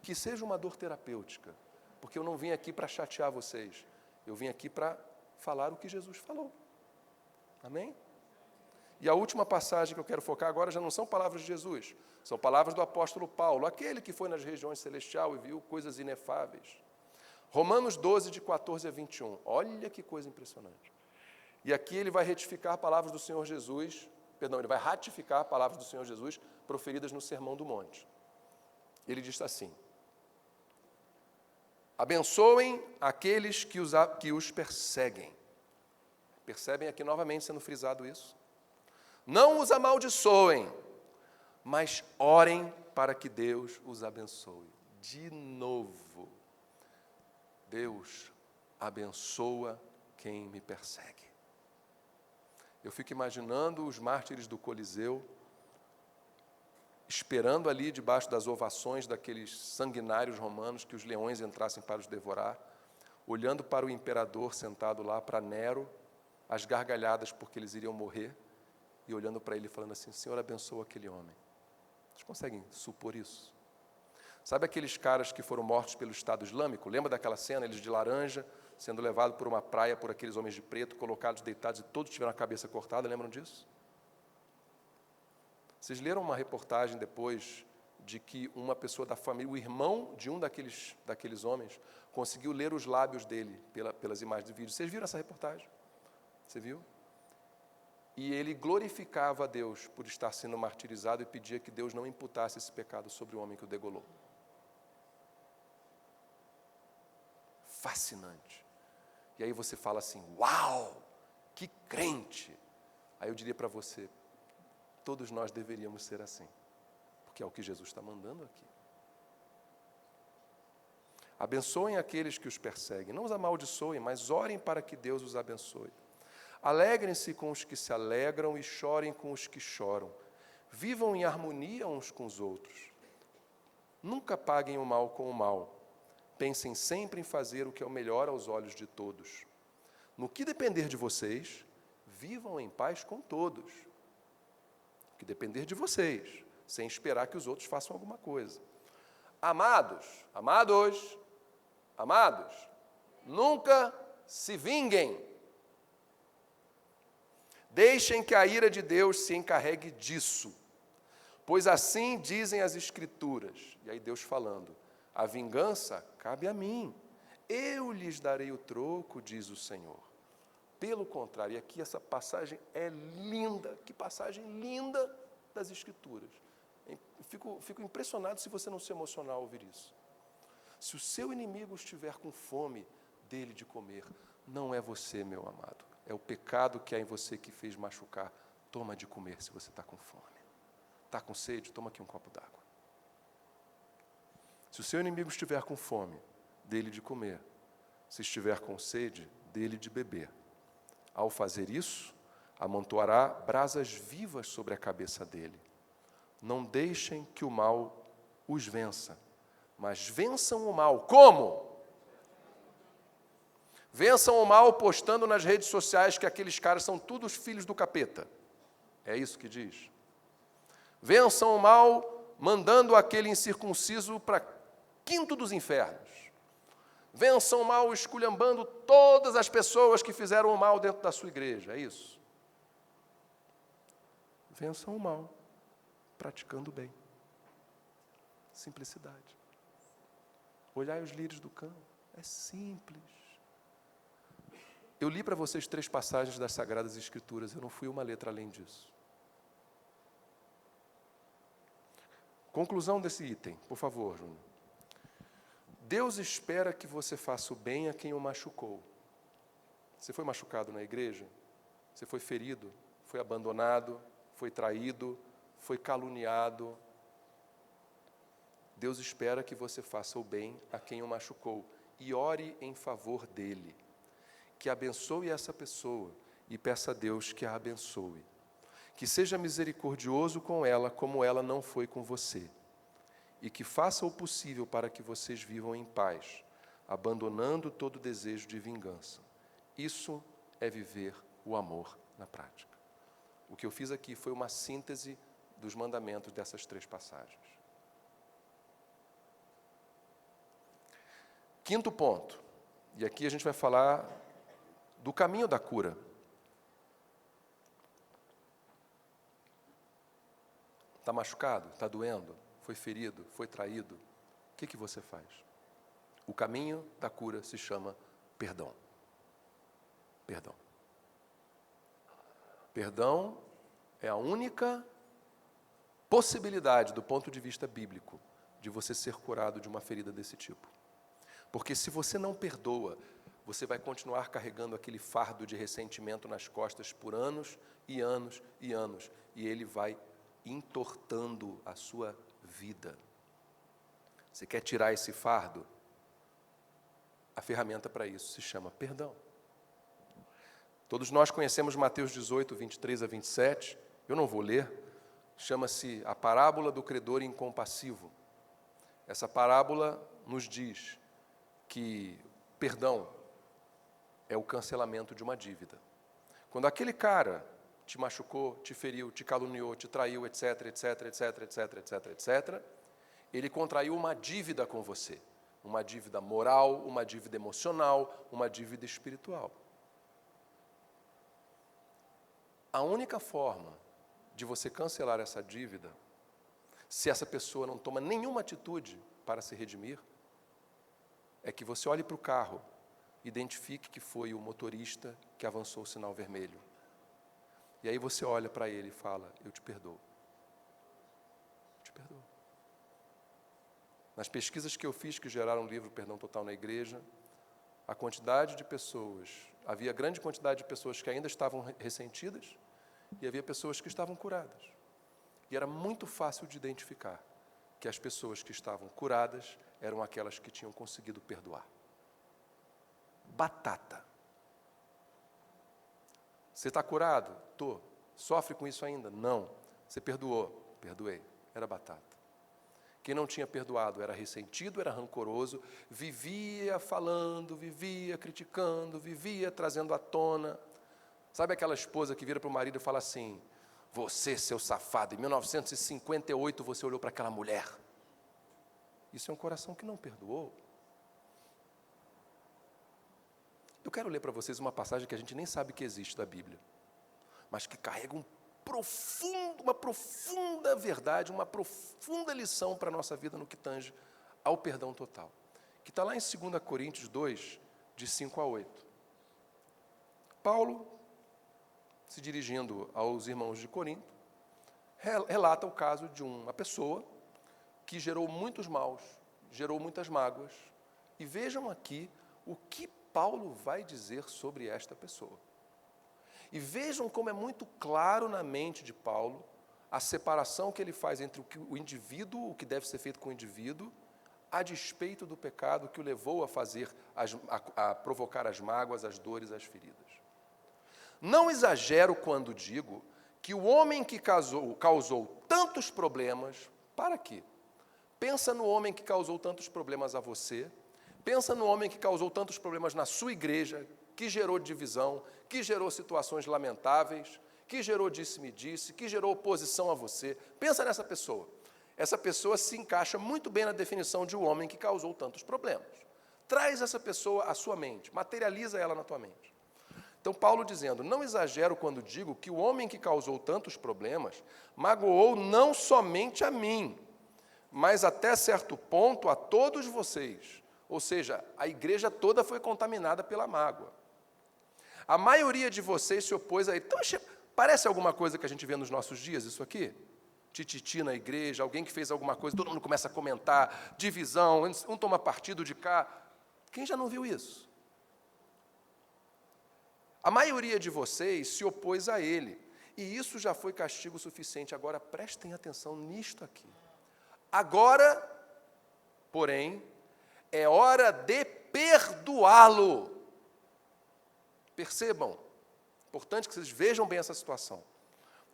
Que seja uma dor terapêutica, porque eu não vim aqui para chatear vocês, eu vim aqui para falar o que Jesus falou. Amém? E a última passagem que eu quero focar agora já não são palavras de Jesus, são palavras do apóstolo Paulo, aquele que foi nas regiões celestiais e viu coisas inefáveis. Romanos 12, de 14 a 21. Olha que coisa impressionante. E aqui ele vai retificar palavras do Senhor Jesus, ele vai ratificar palavras do Senhor Jesus proferidas no Sermão do Monte. Ele diz assim: abençoem aqueles que os perseguem. Percebem aqui novamente sendo frisado isso? Não os amaldiçoem, mas orem para que Deus os abençoe. De novo, Deus abençoa quem me persegue. Eu fico imaginando os mártires do Coliseu, esperando ali debaixo das ovações daqueles sanguinários romanos que os leões entrassem para os devorar, olhando para o imperador sentado lá, para Nero, as gargalhadas porque eles iriam morrer, e olhando para ele falando assim: Senhor, abençoa aquele homem. Vocês conseguem supor isso? Sabe aqueles caras que foram mortos pelo Estado Islâmico? Lembra daquela cena, eles de laranja, sendo levados por uma praia por aqueles homens de preto, colocados deitados e todos tiveram a cabeça cortada, lembram disso? Vocês leram uma reportagem depois de que uma pessoa da família, o irmão de um daqueles homens, conseguiu ler os lábios dele pelas imagens de vídeo. Vocês viram essa reportagem? Você viu? E ele glorificava a Deus por estar sendo martirizado e pedia que Deus não imputasse esse pecado sobre o homem que o degolou. Fascinante. E aí você fala assim: uau, que crente! Aí eu diria para você: todos nós deveríamos ser assim, porque é o que Jesus está mandando aqui. Abençoem aqueles que os perseguem, não os amaldiçoem, mas orem para que Deus os abençoe. Alegrem-se com os que se alegram e chorem com os que choram. Vivam em harmonia uns com os outros. Nunca paguem o mal com o mal. Pensem sempre em fazer o que é o melhor aos olhos de todos. No que depender de vocês, vivam em paz com todos. No que depender de vocês, sem esperar que os outros façam alguma coisa. Amados, nunca se vinguem. Deixem que a ira de Deus se encarregue disso, pois assim dizem as Escrituras. E aí Deus falando: a vingança cabe a mim, eu lhes darei o troco, diz o Senhor. Pelo contrário, e aqui essa passagem é linda, que passagem linda das Escrituras. Fico impressionado se você não se emocionar ao ouvir isso. Se o seu inimigo estiver com fome, dele de comer, não é você, meu amado. É o pecado que há em você que fez machucar. Toma de comer se você está com fome. Está com sede? Toma aqui um copo d'água. Se o seu inimigo estiver com fome, dele de comer. Se estiver com sede, dele de beber. Ao fazer isso, amontoará brasas vivas sobre a cabeça dele. Não deixem que o mal os vença, mas vençam o mal. Como? Vençam o mal postando nas redes sociais que aqueles caras são todos filhos do capeta. É isso que diz. Vençam o mal mandando aquele incircunciso para quinto dos infernos. Vençam o mal esculhambando todas as pessoas que fizeram o mal dentro da sua igreja. É isso. Vençam o mal praticando o bem. Simplicidade. Olhai os lírios do campo. É simples. Eu li para vocês 3 passagens das Sagradas Escrituras, eu não fui uma letra além disso. Conclusão desse item, por favor, Júnior. Deus espera que você faça o bem a quem o machucou. Você foi machucado na igreja? Você foi ferido? Foi abandonado? Foi traído? Foi caluniado? Deus espera que você faça o bem a quem o machucou e ore em favor dele. Que abençoe essa pessoa e peça a Deus que a abençoe. Que seja misericordioso com ela como ela não foi com você. E que faça o possível para que vocês vivam em paz, abandonando todo desejo de vingança. Isso é viver o amor na prática. O que eu fiz aqui foi uma síntese dos mandamentos dessas 3 passagens. Quinto ponto, e aqui a gente vai falar do caminho da cura. Está machucado? Está doendo? Foi ferido? Foi traído? O que você faz? O caminho da cura se chama perdão. Perdão. Perdão é a única possibilidade, do ponto de vista bíblico, de você ser curado de uma ferida desse tipo. Porque se você não perdoa, você vai continuar carregando aquele fardo de ressentimento nas costas por anos e anos e anos. E ele vai entortando a sua vida. Você quer tirar esse fardo? A ferramenta para isso se chama perdão. Todos nós conhecemos Mateus 18, 23 a 27. Eu não vou ler. Chama-se a parábola do credor incompassivo. Essa parábola nos diz que perdão é o cancelamento de uma dívida. Quando aquele cara te machucou, te feriu, te caluniou, te traiu, etc, etc, etc, etc, etc, etc, ele contraiu uma dívida com você. Uma dívida moral, uma dívida emocional, uma dívida espiritual. A única forma de você cancelar essa dívida, se essa pessoa não toma nenhuma atitude para se redimir, é que você olhe para o carro, identifique que foi o motorista que avançou o sinal vermelho. E aí você olha para ele e fala, eu te perdoo. Eu te perdoo. Nas pesquisas que eu fiz, que geraram o livro Perdão Total na Igreja, a quantidade de pessoas, havia grande quantidade de pessoas que ainda estavam ressentidas e havia pessoas que estavam curadas. E era muito fácil de identificar que as pessoas que estavam curadas eram aquelas que tinham conseguido perdoar. Batata. Você está curado? Estou. Sofre com isso ainda? Não. Você perdoou? Perdoei. Era batata. Quem não tinha perdoado era ressentido, era rancoroso, vivia falando, vivia criticando, vivia trazendo à tona. Sabe aquela esposa que vira para o marido e fala assim, você, seu safado, em 1958 você olhou para aquela mulher. Isso é um coração que não perdoou. Eu quero ler para vocês uma passagem que a gente nem sabe que existe da Bíblia, mas que carrega uma profunda verdade, uma profunda lição para a nossa vida no que tange ao perdão total, que está lá em 2 Coríntios 2, de 5 a 8. Paulo, se dirigindo aos irmãos de Corinto, relata o caso de uma pessoa que gerou muitos maus, gerou muitas mágoas. E vejam aqui o que Paulo vai dizer sobre esta pessoa. E vejam como é muito claro na mente de Paulo a separação que ele faz entre o indivíduo, o que deve ser feito com o indivíduo, a despeito do pecado que o levou a fazer, a provocar as mágoas, as dores, as feridas. Não exagero quando digo que o homem que causou tantos problemas, para quê? Pensa no homem que causou tantos problemas a você, pensa no homem que causou tantos problemas na sua igreja, que gerou divisão, que gerou situações lamentáveis, que gerou disse-me-disse, que gerou oposição a você. Pensa nessa pessoa. Essa pessoa se encaixa muito bem na definição de um homem que causou tantos problemas. Traz essa pessoa à sua mente, materializa ela na tua mente. Então, Paulo dizendo, não exagero quando digo que o homem que causou tantos problemas magoou não somente a mim, mas até certo ponto a todos vocês. Ou seja, a igreja toda foi contaminada pela mágoa. A maioria de vocês se opôs a ele. Então, parece alguma coisa que a gente vê nos nossos dias, isso aqui? Tititi na igreja, alguém que fez alguma coisa, todo mundo começa a comentar, divisão, um toma partido de cá. Quem já não viu isso? A maioria de vocês se opôs a ele, e isso já foi castigo suficiente. Agora, prestem atenção nisto aqui. Agora, porém, é hora de perdoá-lo. Percebam, importante que vocês vejam bem essa situação.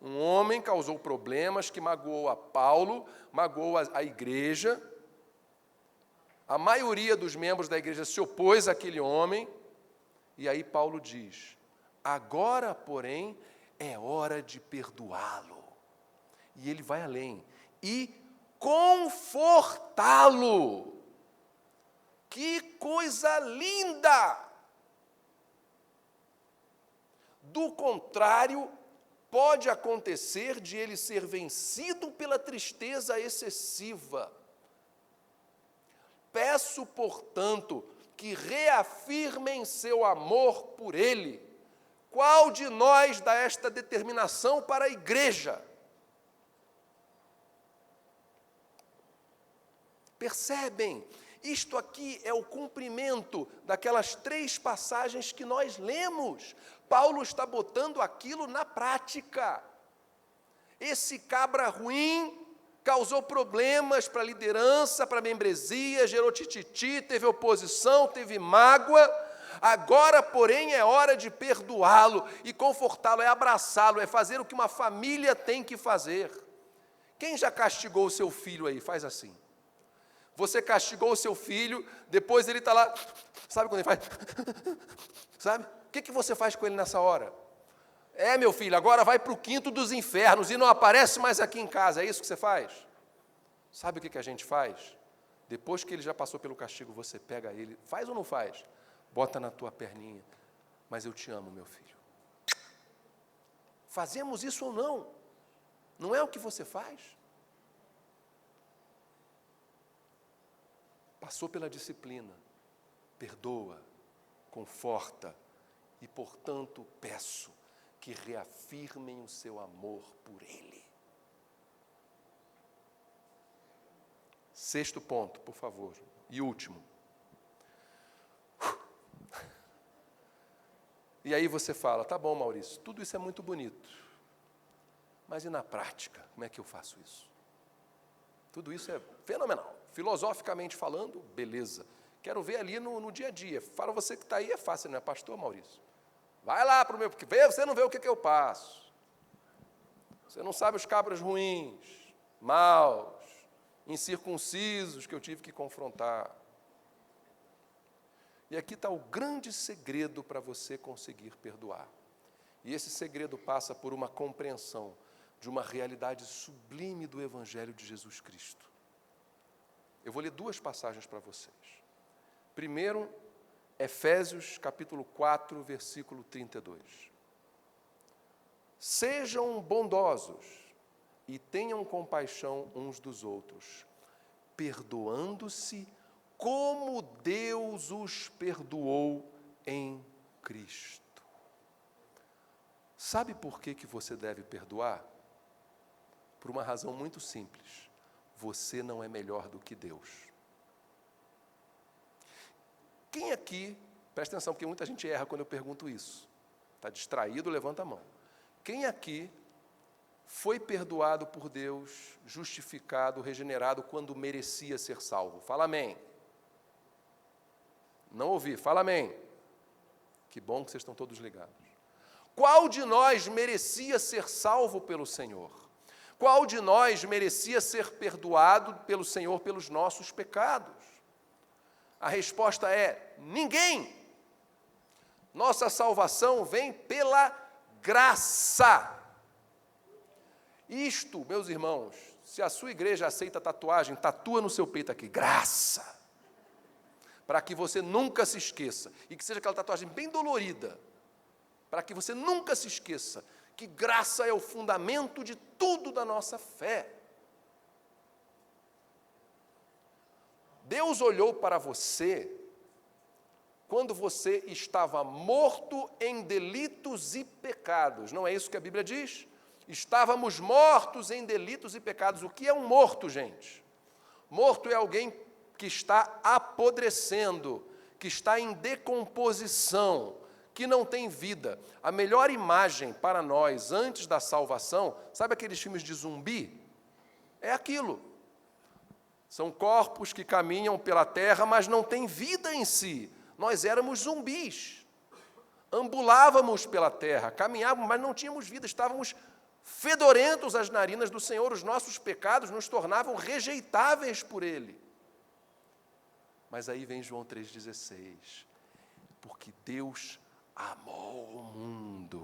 Um homem causou problemas que magoou a Paulo, magoou a igreja. A maioria dos membros da igreja se opôs àquele homem. E aí Paulo diz, agora, porém, é hora de perdoá-lo. E ele vai além. E confortá-lo. Que coisa linda! Do contrário, pode acontecer de ele ser vencido pela tristeza excessiva. Peço, portanto, que reafirmem seu amor por ele. Qual de nós dá esta determinação para a igreja? Percebem? Isto aqui é o cumprimento daquelas 3 passagens que nós lemos. Paulo está botando aquilo na prática. Esse cabra ruim causou problemas para a liderança, para a membresia, gerou tititi, teve oposição, teve mágoa. Agora, porém, é hora de perdoá-lo e confortá-lo, é abraçá-lo, é fazer o que uma família tem que fazer. Quem já castigou o seu filho aí? Faz assim. Você castigou o seu filho, depois ele está lá, sabe quando ele faz? Sabe? O que você faz com ele nessa hora? Meu filho, agora vai para o quinto dos infernos e não aparece mais aqui em casa, é isso que você faz? Sabe o que a gente faz? Depois que ele já passou pelo castigo, você pega ele, faz ou não faz? Bota na tua perninha, mas eu te amo, meu filho. Fazemos isso ou não? Não é o que você faz? Passou pela disciplina, perdoa, conforta e, portanto, peço que reafirmem o seu amor por Ele. 6º ponto, por favor, e último. E aí você fala, tá bom, Maurício, tudo isso é muito bonito, mas e na prática, como é que eu faço isso? Tudo isso é fenomenal. Filosoficamente falando, beleza. Quero ver ali no dia a dia. Fala você que está aí, é fácil, não é, pastor Maurício? Vai lá para o meu, porque você não vê o que eu passo. Você não sabe os cabras ruins, maus, incircuncisos que eu tive que confrontar. E aqui está o grande segredo para você conseguir perdoar. E esse segredo passa por uma compreensão de uma realidade sublime do Evangelho de Jesus Cristo. Eu vou ler 2 passagens para vocês. Primeiro, Efésios capítulo 4, versículo 32. Sejam bondosos e tenham compaixão uns dos outros, perdoando-se como Deus os perdoou em Cristo. Sabe por que você deve perdoar? Por uma razão muito simples. Você não é melhor do que Deus. Quem aqui, presta atenção, porque muita gente erra quando eu pergunto isso. Está distraído, levanta a mão. Quem aqui foi perdoado por Deus, justificado, regenerado, quando merecia ser salvo? Fala amém. Não ouvi, fala amém. Que bom que vocês estão todos ligados. Qual de nós merecia ser salvo pelo Senhor? Qual de nós merecia ser perdoado pelo Senhor pelos nossos pecados? A resposta é: ninguém. Nossa salvação vem pela graça. Isto, meus irmãos, se a sua igreja aceita tatuagem, tatua no seu peito aqui, graça. Para que você nunca se esqueça, e que seja aquela tatuagem bem dolorida, para que você nunca se esqueça que graça é o fundamento de tudo da nossa fé. Deus olhou para você quando você estava morto em delitos e pecados. Não é isso que a Bíblia diz? Estávamos mortos em delitos e pecados. O que é um morto, gente? Morto é alguém que está apodrecendo, que está em decomposição, que não tem vida. A melhor imagem para nós antes da salvação, sabe aqueles filmes de zumbi? É aquilo. São corpos que caminham pela terra, mas não têm vida em si. Nós éramos zumbis. Ambulávamos pela terra, caminhávamos, mas não tínhamos vida, estávamos fedorentos às narinas do Senhor. Os nossos pecados nos tornavam rejeitáveis por Ele. Mas aí vem João 3,16. Porque Deus amou o mundo,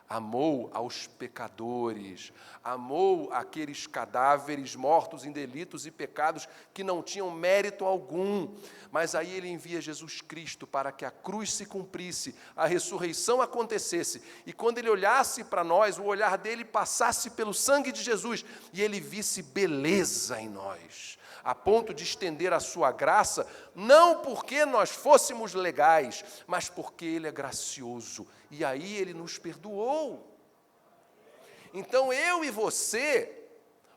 amou aos pecadores, amou aqueles cadáveres mortos em delitos e pecados que não tinham mérito algum. Mas aí Ele envia Jesus Cristo para que a cruz se cumprisse, a ressurreição acontecesse, e quando Ele olhasse para nós, o olhar dele passasse pelo sangue de Jesus, e Ele visse beleza em nós, a ponto de estender a sua graça, não porque nós fôssemos legais, mas porque Ele é gracioso, e aí Ele nos perdoou. Então eu e você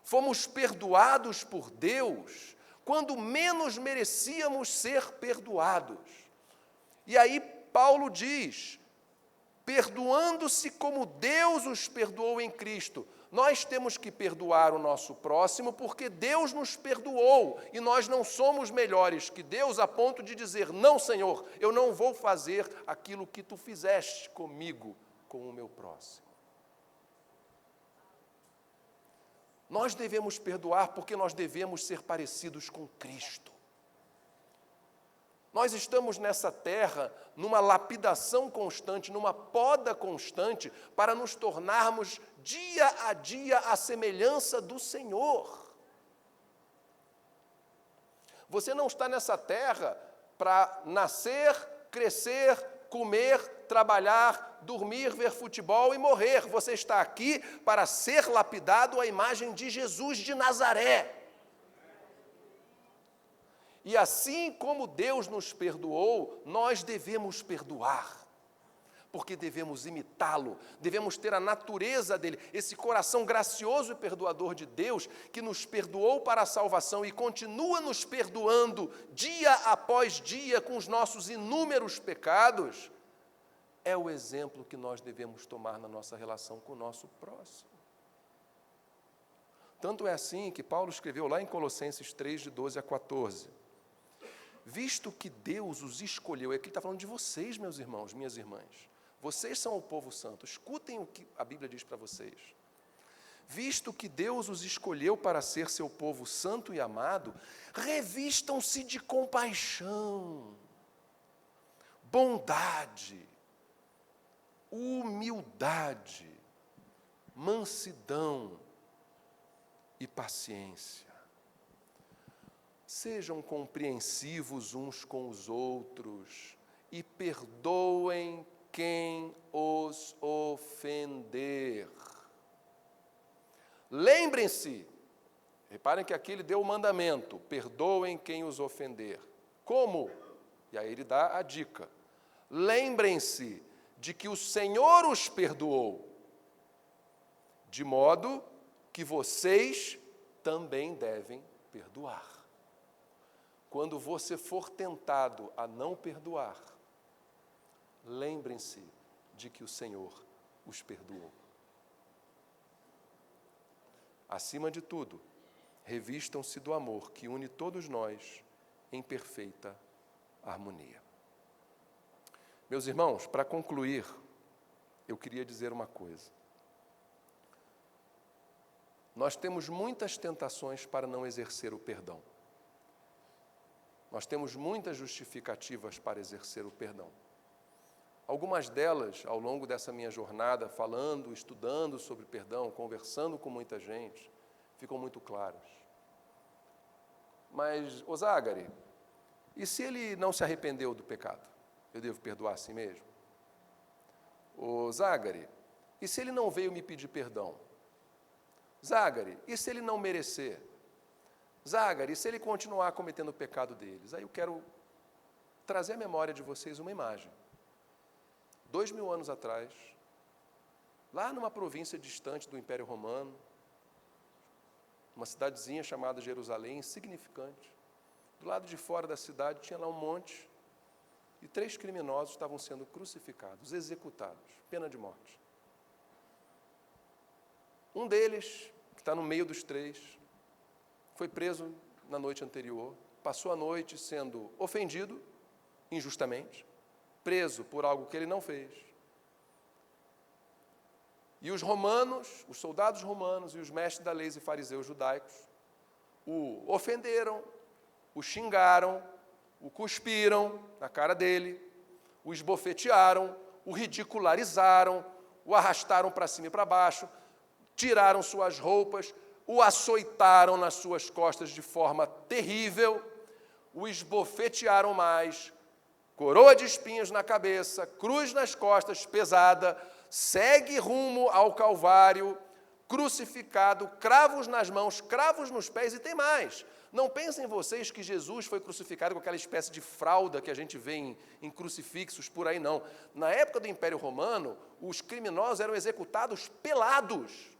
fomos perdoados por Deus quando menos merecíamos ser perdoados. E aí Paulo diz, perdoando-se como Deus os perdoou em Cristo. Nós temos que perdoar o nosso próximo porque Deus nos perdoou e nós não somos melhores que Deus a ponto de dizer, não, Senhor, eu não vou fazer aquilo que tu fizeste comigo, com o meu próximo. Nós devemos perdoar porque nós devemos ser parecidos com Cristo. Nós estamos nessa terra numa lapidação constante, numa poda constante, para nos tornarmos dia a dia à semelhança do Senhor. Você não está nessa terra para nascer, crescer, comer, trabalhar, dormir, ver futebol e morrer. Você está aqui para ser lapidado à imagem de Jesus de Nazaré. E assim como Deus nos perdoou, nós devemos perdoar, porque devemos imitá-lo, devemos ter a natureza dele, esse coração gracioso e perdoador de Deus, que nos perdoou para a salvação e continua nos perdoando dia após dia com os nossos inúmeros pecados, é o exemplo que nós devemos tomar na nossa relação com o nosso próximo. Tanto é assim que Paulo escreveu lá em Colossenses 3, de 12 a 14, visto que Deus os escolheu, e aqui ele está falando de vocês, meus irmãos, minhas irmãs, vocês são o povo santo, escutem o que a Bíblia diz para vocês. Visto que Deus os escolheu para ser seu povo santo e amado, revistam-se de compaixão, bondade, humildade, mansidão e paciência. Sejam compreensivos uns com os outros e perdoem quem os ofender. Lembrem-se, reparem que aqui ele deu o mandamento, perdoem quem os ofender. Como? E aí ele dá a dica. Lembrem-se de que o Senhor os perdoou, de modo que vocês também devem perdoar. Quando você for tentado a não perdoar, lembrem-se de que o Senhor os perdoou. Acima de tudo, revistam-se do amor que une todos nós em perfeita harmonia. Meus irmãos, para concluir, eu queria dizer uma coisa. Nós temos muitas tentações para não exercer o perdão. Nós temos muitas justificativas para exercer o perdão. Algumas delas, ao longo dessa minha jornada, falando, estudando sobre perdão, conversando com muita gente, ficam muito claras. Mas, Zagari, e se ele não se arrependeu do pecado? Eu devo perdoar a si mesmo? Zagari, e se ele não veio me pedir perdão? Zagari, e se ele não merecer? Zagari, e se ele continuar cometendo o pecado deles? Aí eu quero trazer à memória de vocês uma imagem. 2000 anos atrás, lá numa província distante do Império Romano, uma cidadezinha chamada Jerusalém, insignificante, do lado de fora da cidade tinha lá um monte, e 3 criminosos estavam sendo crucificados, executados, pena de morte. Um deles, que está no meio dos 3, foi preso na noite anterior, passou a noite sendo ofendido injustamente, preso por algo que ele não fez. E os romanos, os soldados romanos e os mestres da lei e fariseus judaicos o ofenderam, o xingaram, o cuspiram na cara dele, o esbofetearam, o ridicularizaram, o arrastaram para cima e para baixo, tiraram suas roupas, o açoitaram nas suas costas de forma terrível, o esbofetearam mais, coroa de espinhos na cabeça, cruz nas costas, pesada, segue rumo ao Calvário, crucificado, cravos nas mãos, cravos nos pés, e tem mais. Não pensem vocês que Jesus foi crucificado com aquela espécie de fralda que a gente vê em crucifixos por aí, não. Na época do Império Romano, os criminosos eram executados pelados.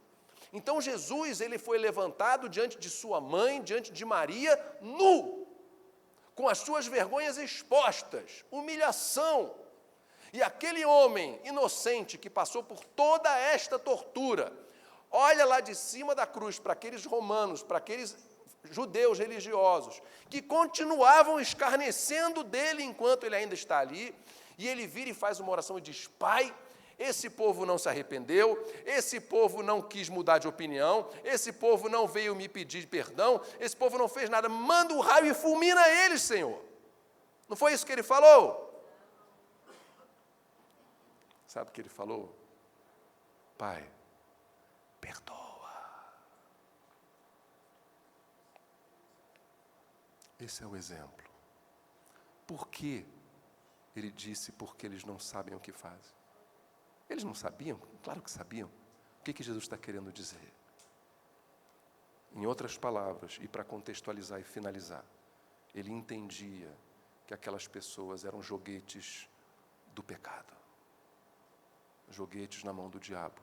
Então Jesus, ele foi levantado diante de sua mãe, diante de Maria, nu, com as suas vergonhas expostas, humilhação. E aquele homem inocente que passou por toda esta tortura, olha lá de cima da cruz para aqueles romanos, para aqueles judeus religiosos, que continuavam escarnecendo dele enquanto ele ainda está ali, e ele vira e faz uma oração e diz: Pai, esse povo não se arrependeu, esse povo não quis mudar de opinião, esse povo não veio me pedir perdão, esse povo não fez nada, manda um raio e fulmina eles, Senhor. Não foi isso que ele falou? Sabe o que ele falou? Pai, perdoa. Esse é o exemplo. Por que ele disse, porque eles não sabem o que fazem? Eles não sabiam? Claro que sabiam. O que Jesus está querendo dizer? Em outras palavras, e para contextualizar e finalizar, ele entendia que aquelas pessoas eram joguetes do pecado. Joguetes na mão do diabo.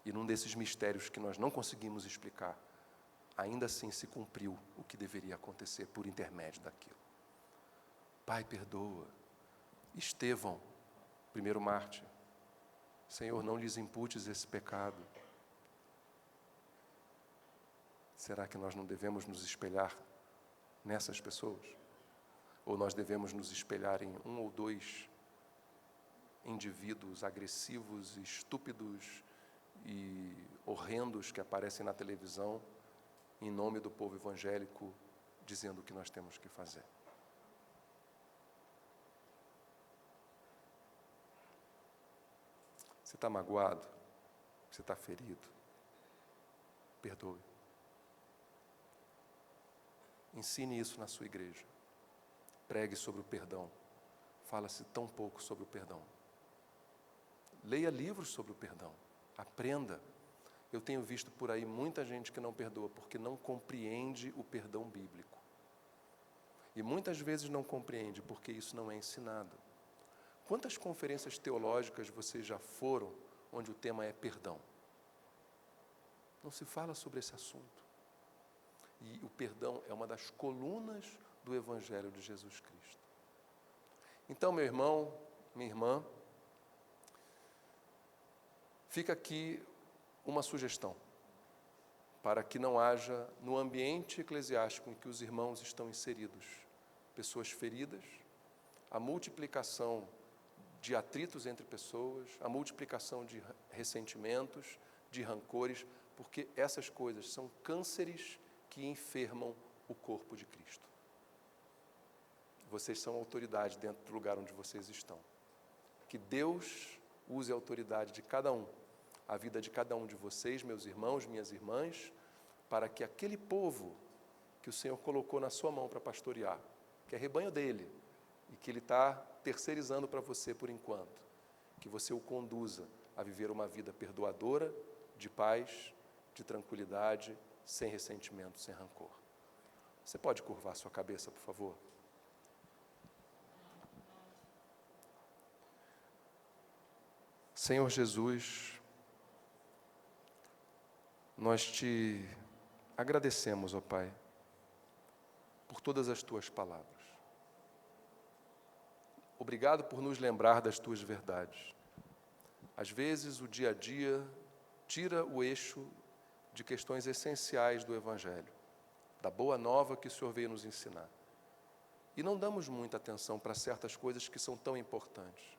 E num desses mistérios que nós não conseguimos explicar, ainda assim se cumpriu o que deveria acontecer por intermédio daquilo. Pai, perdoa. Estevão, primeiro mártir, Senhor, não lhes imputes esse pecado. Será que nós não devemos nos espelhar nessas pessoas? Ou nós devemos nos espelhar em um ou dois indivíduos agressivos, estúpidos e horrendos que aparecem na televisão em nome do povo evangélico, dizendo o que nós temos que fazer? Você está magoado? Você está ferido? Perdoe. Ensine isso na sua igreja. Pregue sobre o perdão. Fala-se tão pouco sobre o perdão. Leia livros sobre o perdão. Aprenda. Eu tenho visto por aí muita gente que não perdoa porque não compreende o perdão bíblico. E muitas vezes não compreende porque isso não é ensinado. Quantas conferências teológicas vocês já foram onde o tema é perdão? Não se fala sobre esse assunto. E o perdão é uma das colunas do Evangelho de Jesus Cristo. Então, meu irmão, minha irmã, fica aqui uma sugestão para que não haja, no ambiente eclesiástico em que os irmãos estão inseridos, pessoas feridas, a multiplicação de atritos entre pessoas, a multiplicação de ressentimentos, de rancores, porque essas coisas são cânceres que enfermam o corpo de Cristo. Vocês são autoridade dentro do lugar onde vocês estão. Que Deus use a autoridade de cada um, a vida de cada um de vocês, meus irmãos, minhas irmãs, para que aquele povo que o Senhor colocou na sua mão para pastorear, que é rebanho dele, e que ele está terceirizando para você por enquanto, que você o conduza a viver uma vida perdoadora, de paz, de tranquilidade, sem ressentimento, sem rancor. Você pode curvar sua cabeça, por favor? Senhor Jesus, nós te agradecemos, ó Pai, por todas as tuas palavras. Obrigado por nos lembrar das tuas verdades. Às vezes, o dia a dia tira o eixo de questões essenciais do Evangelho, da boa nova que o Senhor veio nos ensinar. E não damos muita atenção para certas coisas que são tão importantes.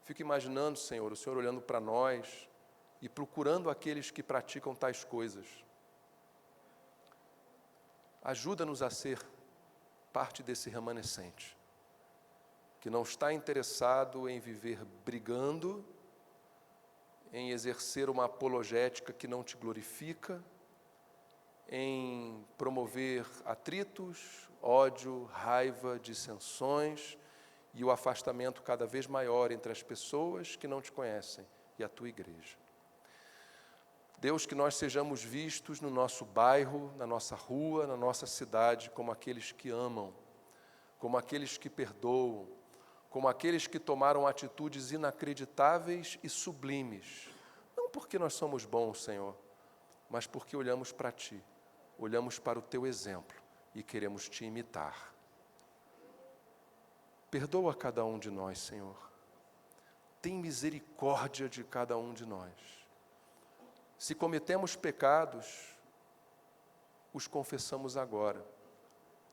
Fico imaginando, Senhor, o Senhor olhando para nós e procurando aqueles que praticam tais coisas. Ajuda-nos a ser parte desse remanescente, que não está interessado em viver brigando, em exercer uma apologética que não te glorifica, em promover atritos, ódio, raiva, dissensões e o afastamento cada vez maior entre as pessoas que não te conhecem e a tua igreja. Deus, que nós sejamos vistos no nosso bairro, na nossa rua, na nossa cidade, como aqueles que amam, como aqueles que perdoam, como aqueles que tomaram atitudes inacreditáveis e sublimes, não porque nós somos bons, Senhor, mas porque olhamos para Ti, olhamos para o Teu exemplo e queremos Te imitar. Perdoa cada um de nós, Senhor. Tem misericórdia de cada um de nós. Se cometemos pecados, os confessamos agora.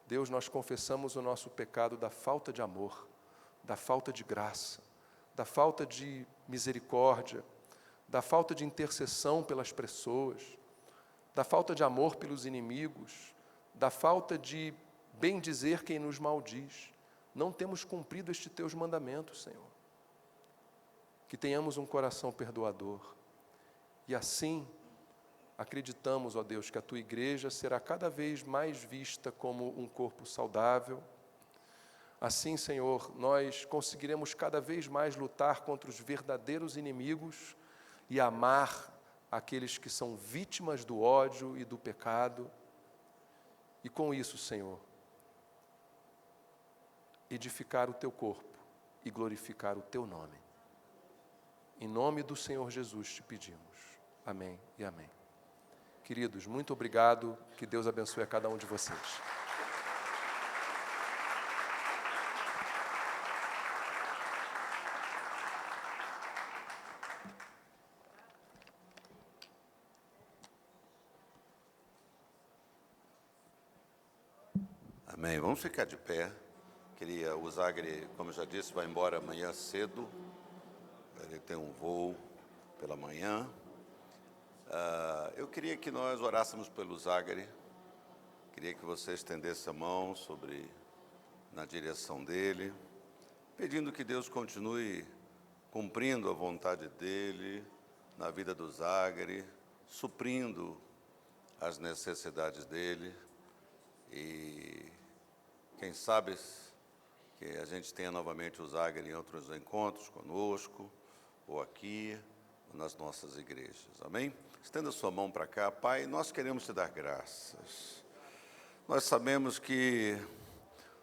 Deus, nós confessamos o nosso pecado da falta de amor, da falta de graça, da falta de misericórdia, da falta de intercessão pelas pessoas, da falta de amor pelos inimigos, da falta de bendizer quem nos maldiz. Não temos cumprido estes teus mandamentos, Senhor. Que tenhamos um coração perdoador. E assim, acreditamos, ó Deus, que a Tua igreja será cada vez mais vista como um corpo saudável. Assim, Senhor, nós conseguiremos cada vez mais lutar contra os verdadeiros inimigos e amar aqueles que são vítimas do ódio e do pecado. E com isso, Senhor, edificar o Teu corpo e glorificar o Teu nome. Em nome do Senhor Jesus te pedimos. Amém e amém. Queridos, muito obrigado. Que Deus abençoe a cada um de vocês. Amém. Vamos ficar de pé. O Zagre, como eu já disse, vai embora amanhã cedo. Ele tem um voo pela manhã. Eu queria que nós orássemos pelo Zagre. Queria que você estendesse a mão na direção dele, pedindo que Deus continue cumprindo a vontade dele na vida do Zagre, suprindo as necessidades dele. E quem sabe que a gente tenha novamente o Zagre em outros encontros conosco, ou aqui, ou nas nossas igrejas. Amém? Estenda sua mão para cá. Pai, nós queremos te dar graças. Nós sabemos que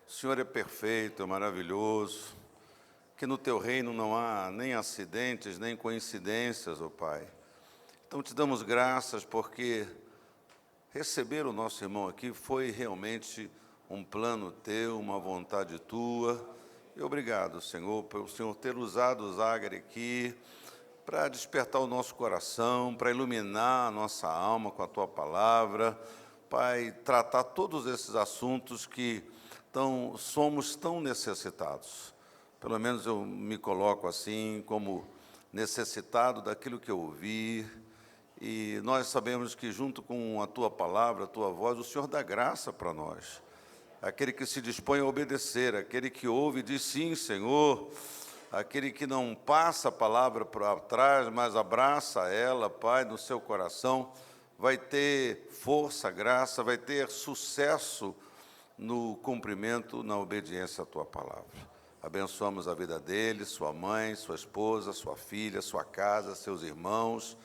o Senhor é perfeito, é maravilhoso, que no teu reino não há nem acidentes, nem coincidências, ó Pai. Então te damos graças porque receber o nosso irmão aqui foi realmente um plano teu, uma vontade tua. E obrigado, Senhor, pelo Senhor ter usado o Zagre aqui para despertar o nosso coração, para iluminar a nossa alma com a tua palavra. Pai, tratar todos esses assuntos que somos tão necessitados. Pelo menos eu me coloco assim, como necessitado daquilo que eu ouvi. E nós sabemos que junto com a tua palavra, a tua voz, o Senhor dá graça para nós. Aquele que se dispõe a obedecer, aquele que ouve e diz sim, Senhor, aquele que não passa a palavra para trás, mas abraça ela, Pai, no seu coração, vai ter força, graça, vai ter sucesso no cumprimento, na obediência à tua palavra. Abençoamos a vida dele, sua mãe, sua esposa, sua filha, sua casa, seus irmãos.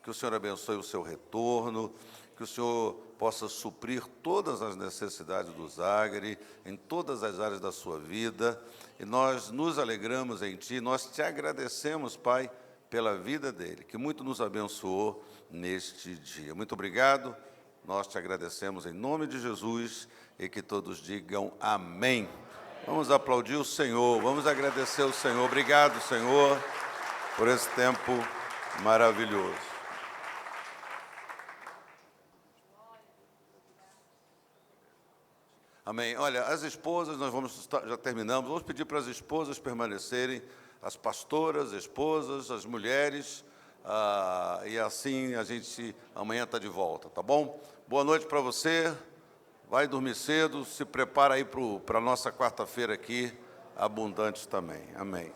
Que o Senhor abençoe o seu retorno, que o Senhor possa suprir todas as necessidades do Zagre, em todas as áreas da sua vida. E nós nos alegramos em Ti, nós te agradecemos, Pai, pela vida dele, que muito nos abençoou neste dia. Muito obrigado, nós te agradecemos em nome de Jesus e que todos digam amém. Vamos aplaudir o Senhor, vamos agradecer o Senhor. Obrigado, Senhor, por esse tempo maravilhoso. Amém. Olha, as esposas, já terminamos, vamos pedir para as esposas permanecerem, as pastoras, esposas, as mulheres, e assim a gente amanhã está de volta, tá bom? Boa noite para você, vai dormir cedo, se prepara aí para a nossa quarta-feira aqui, abundante também. Amém.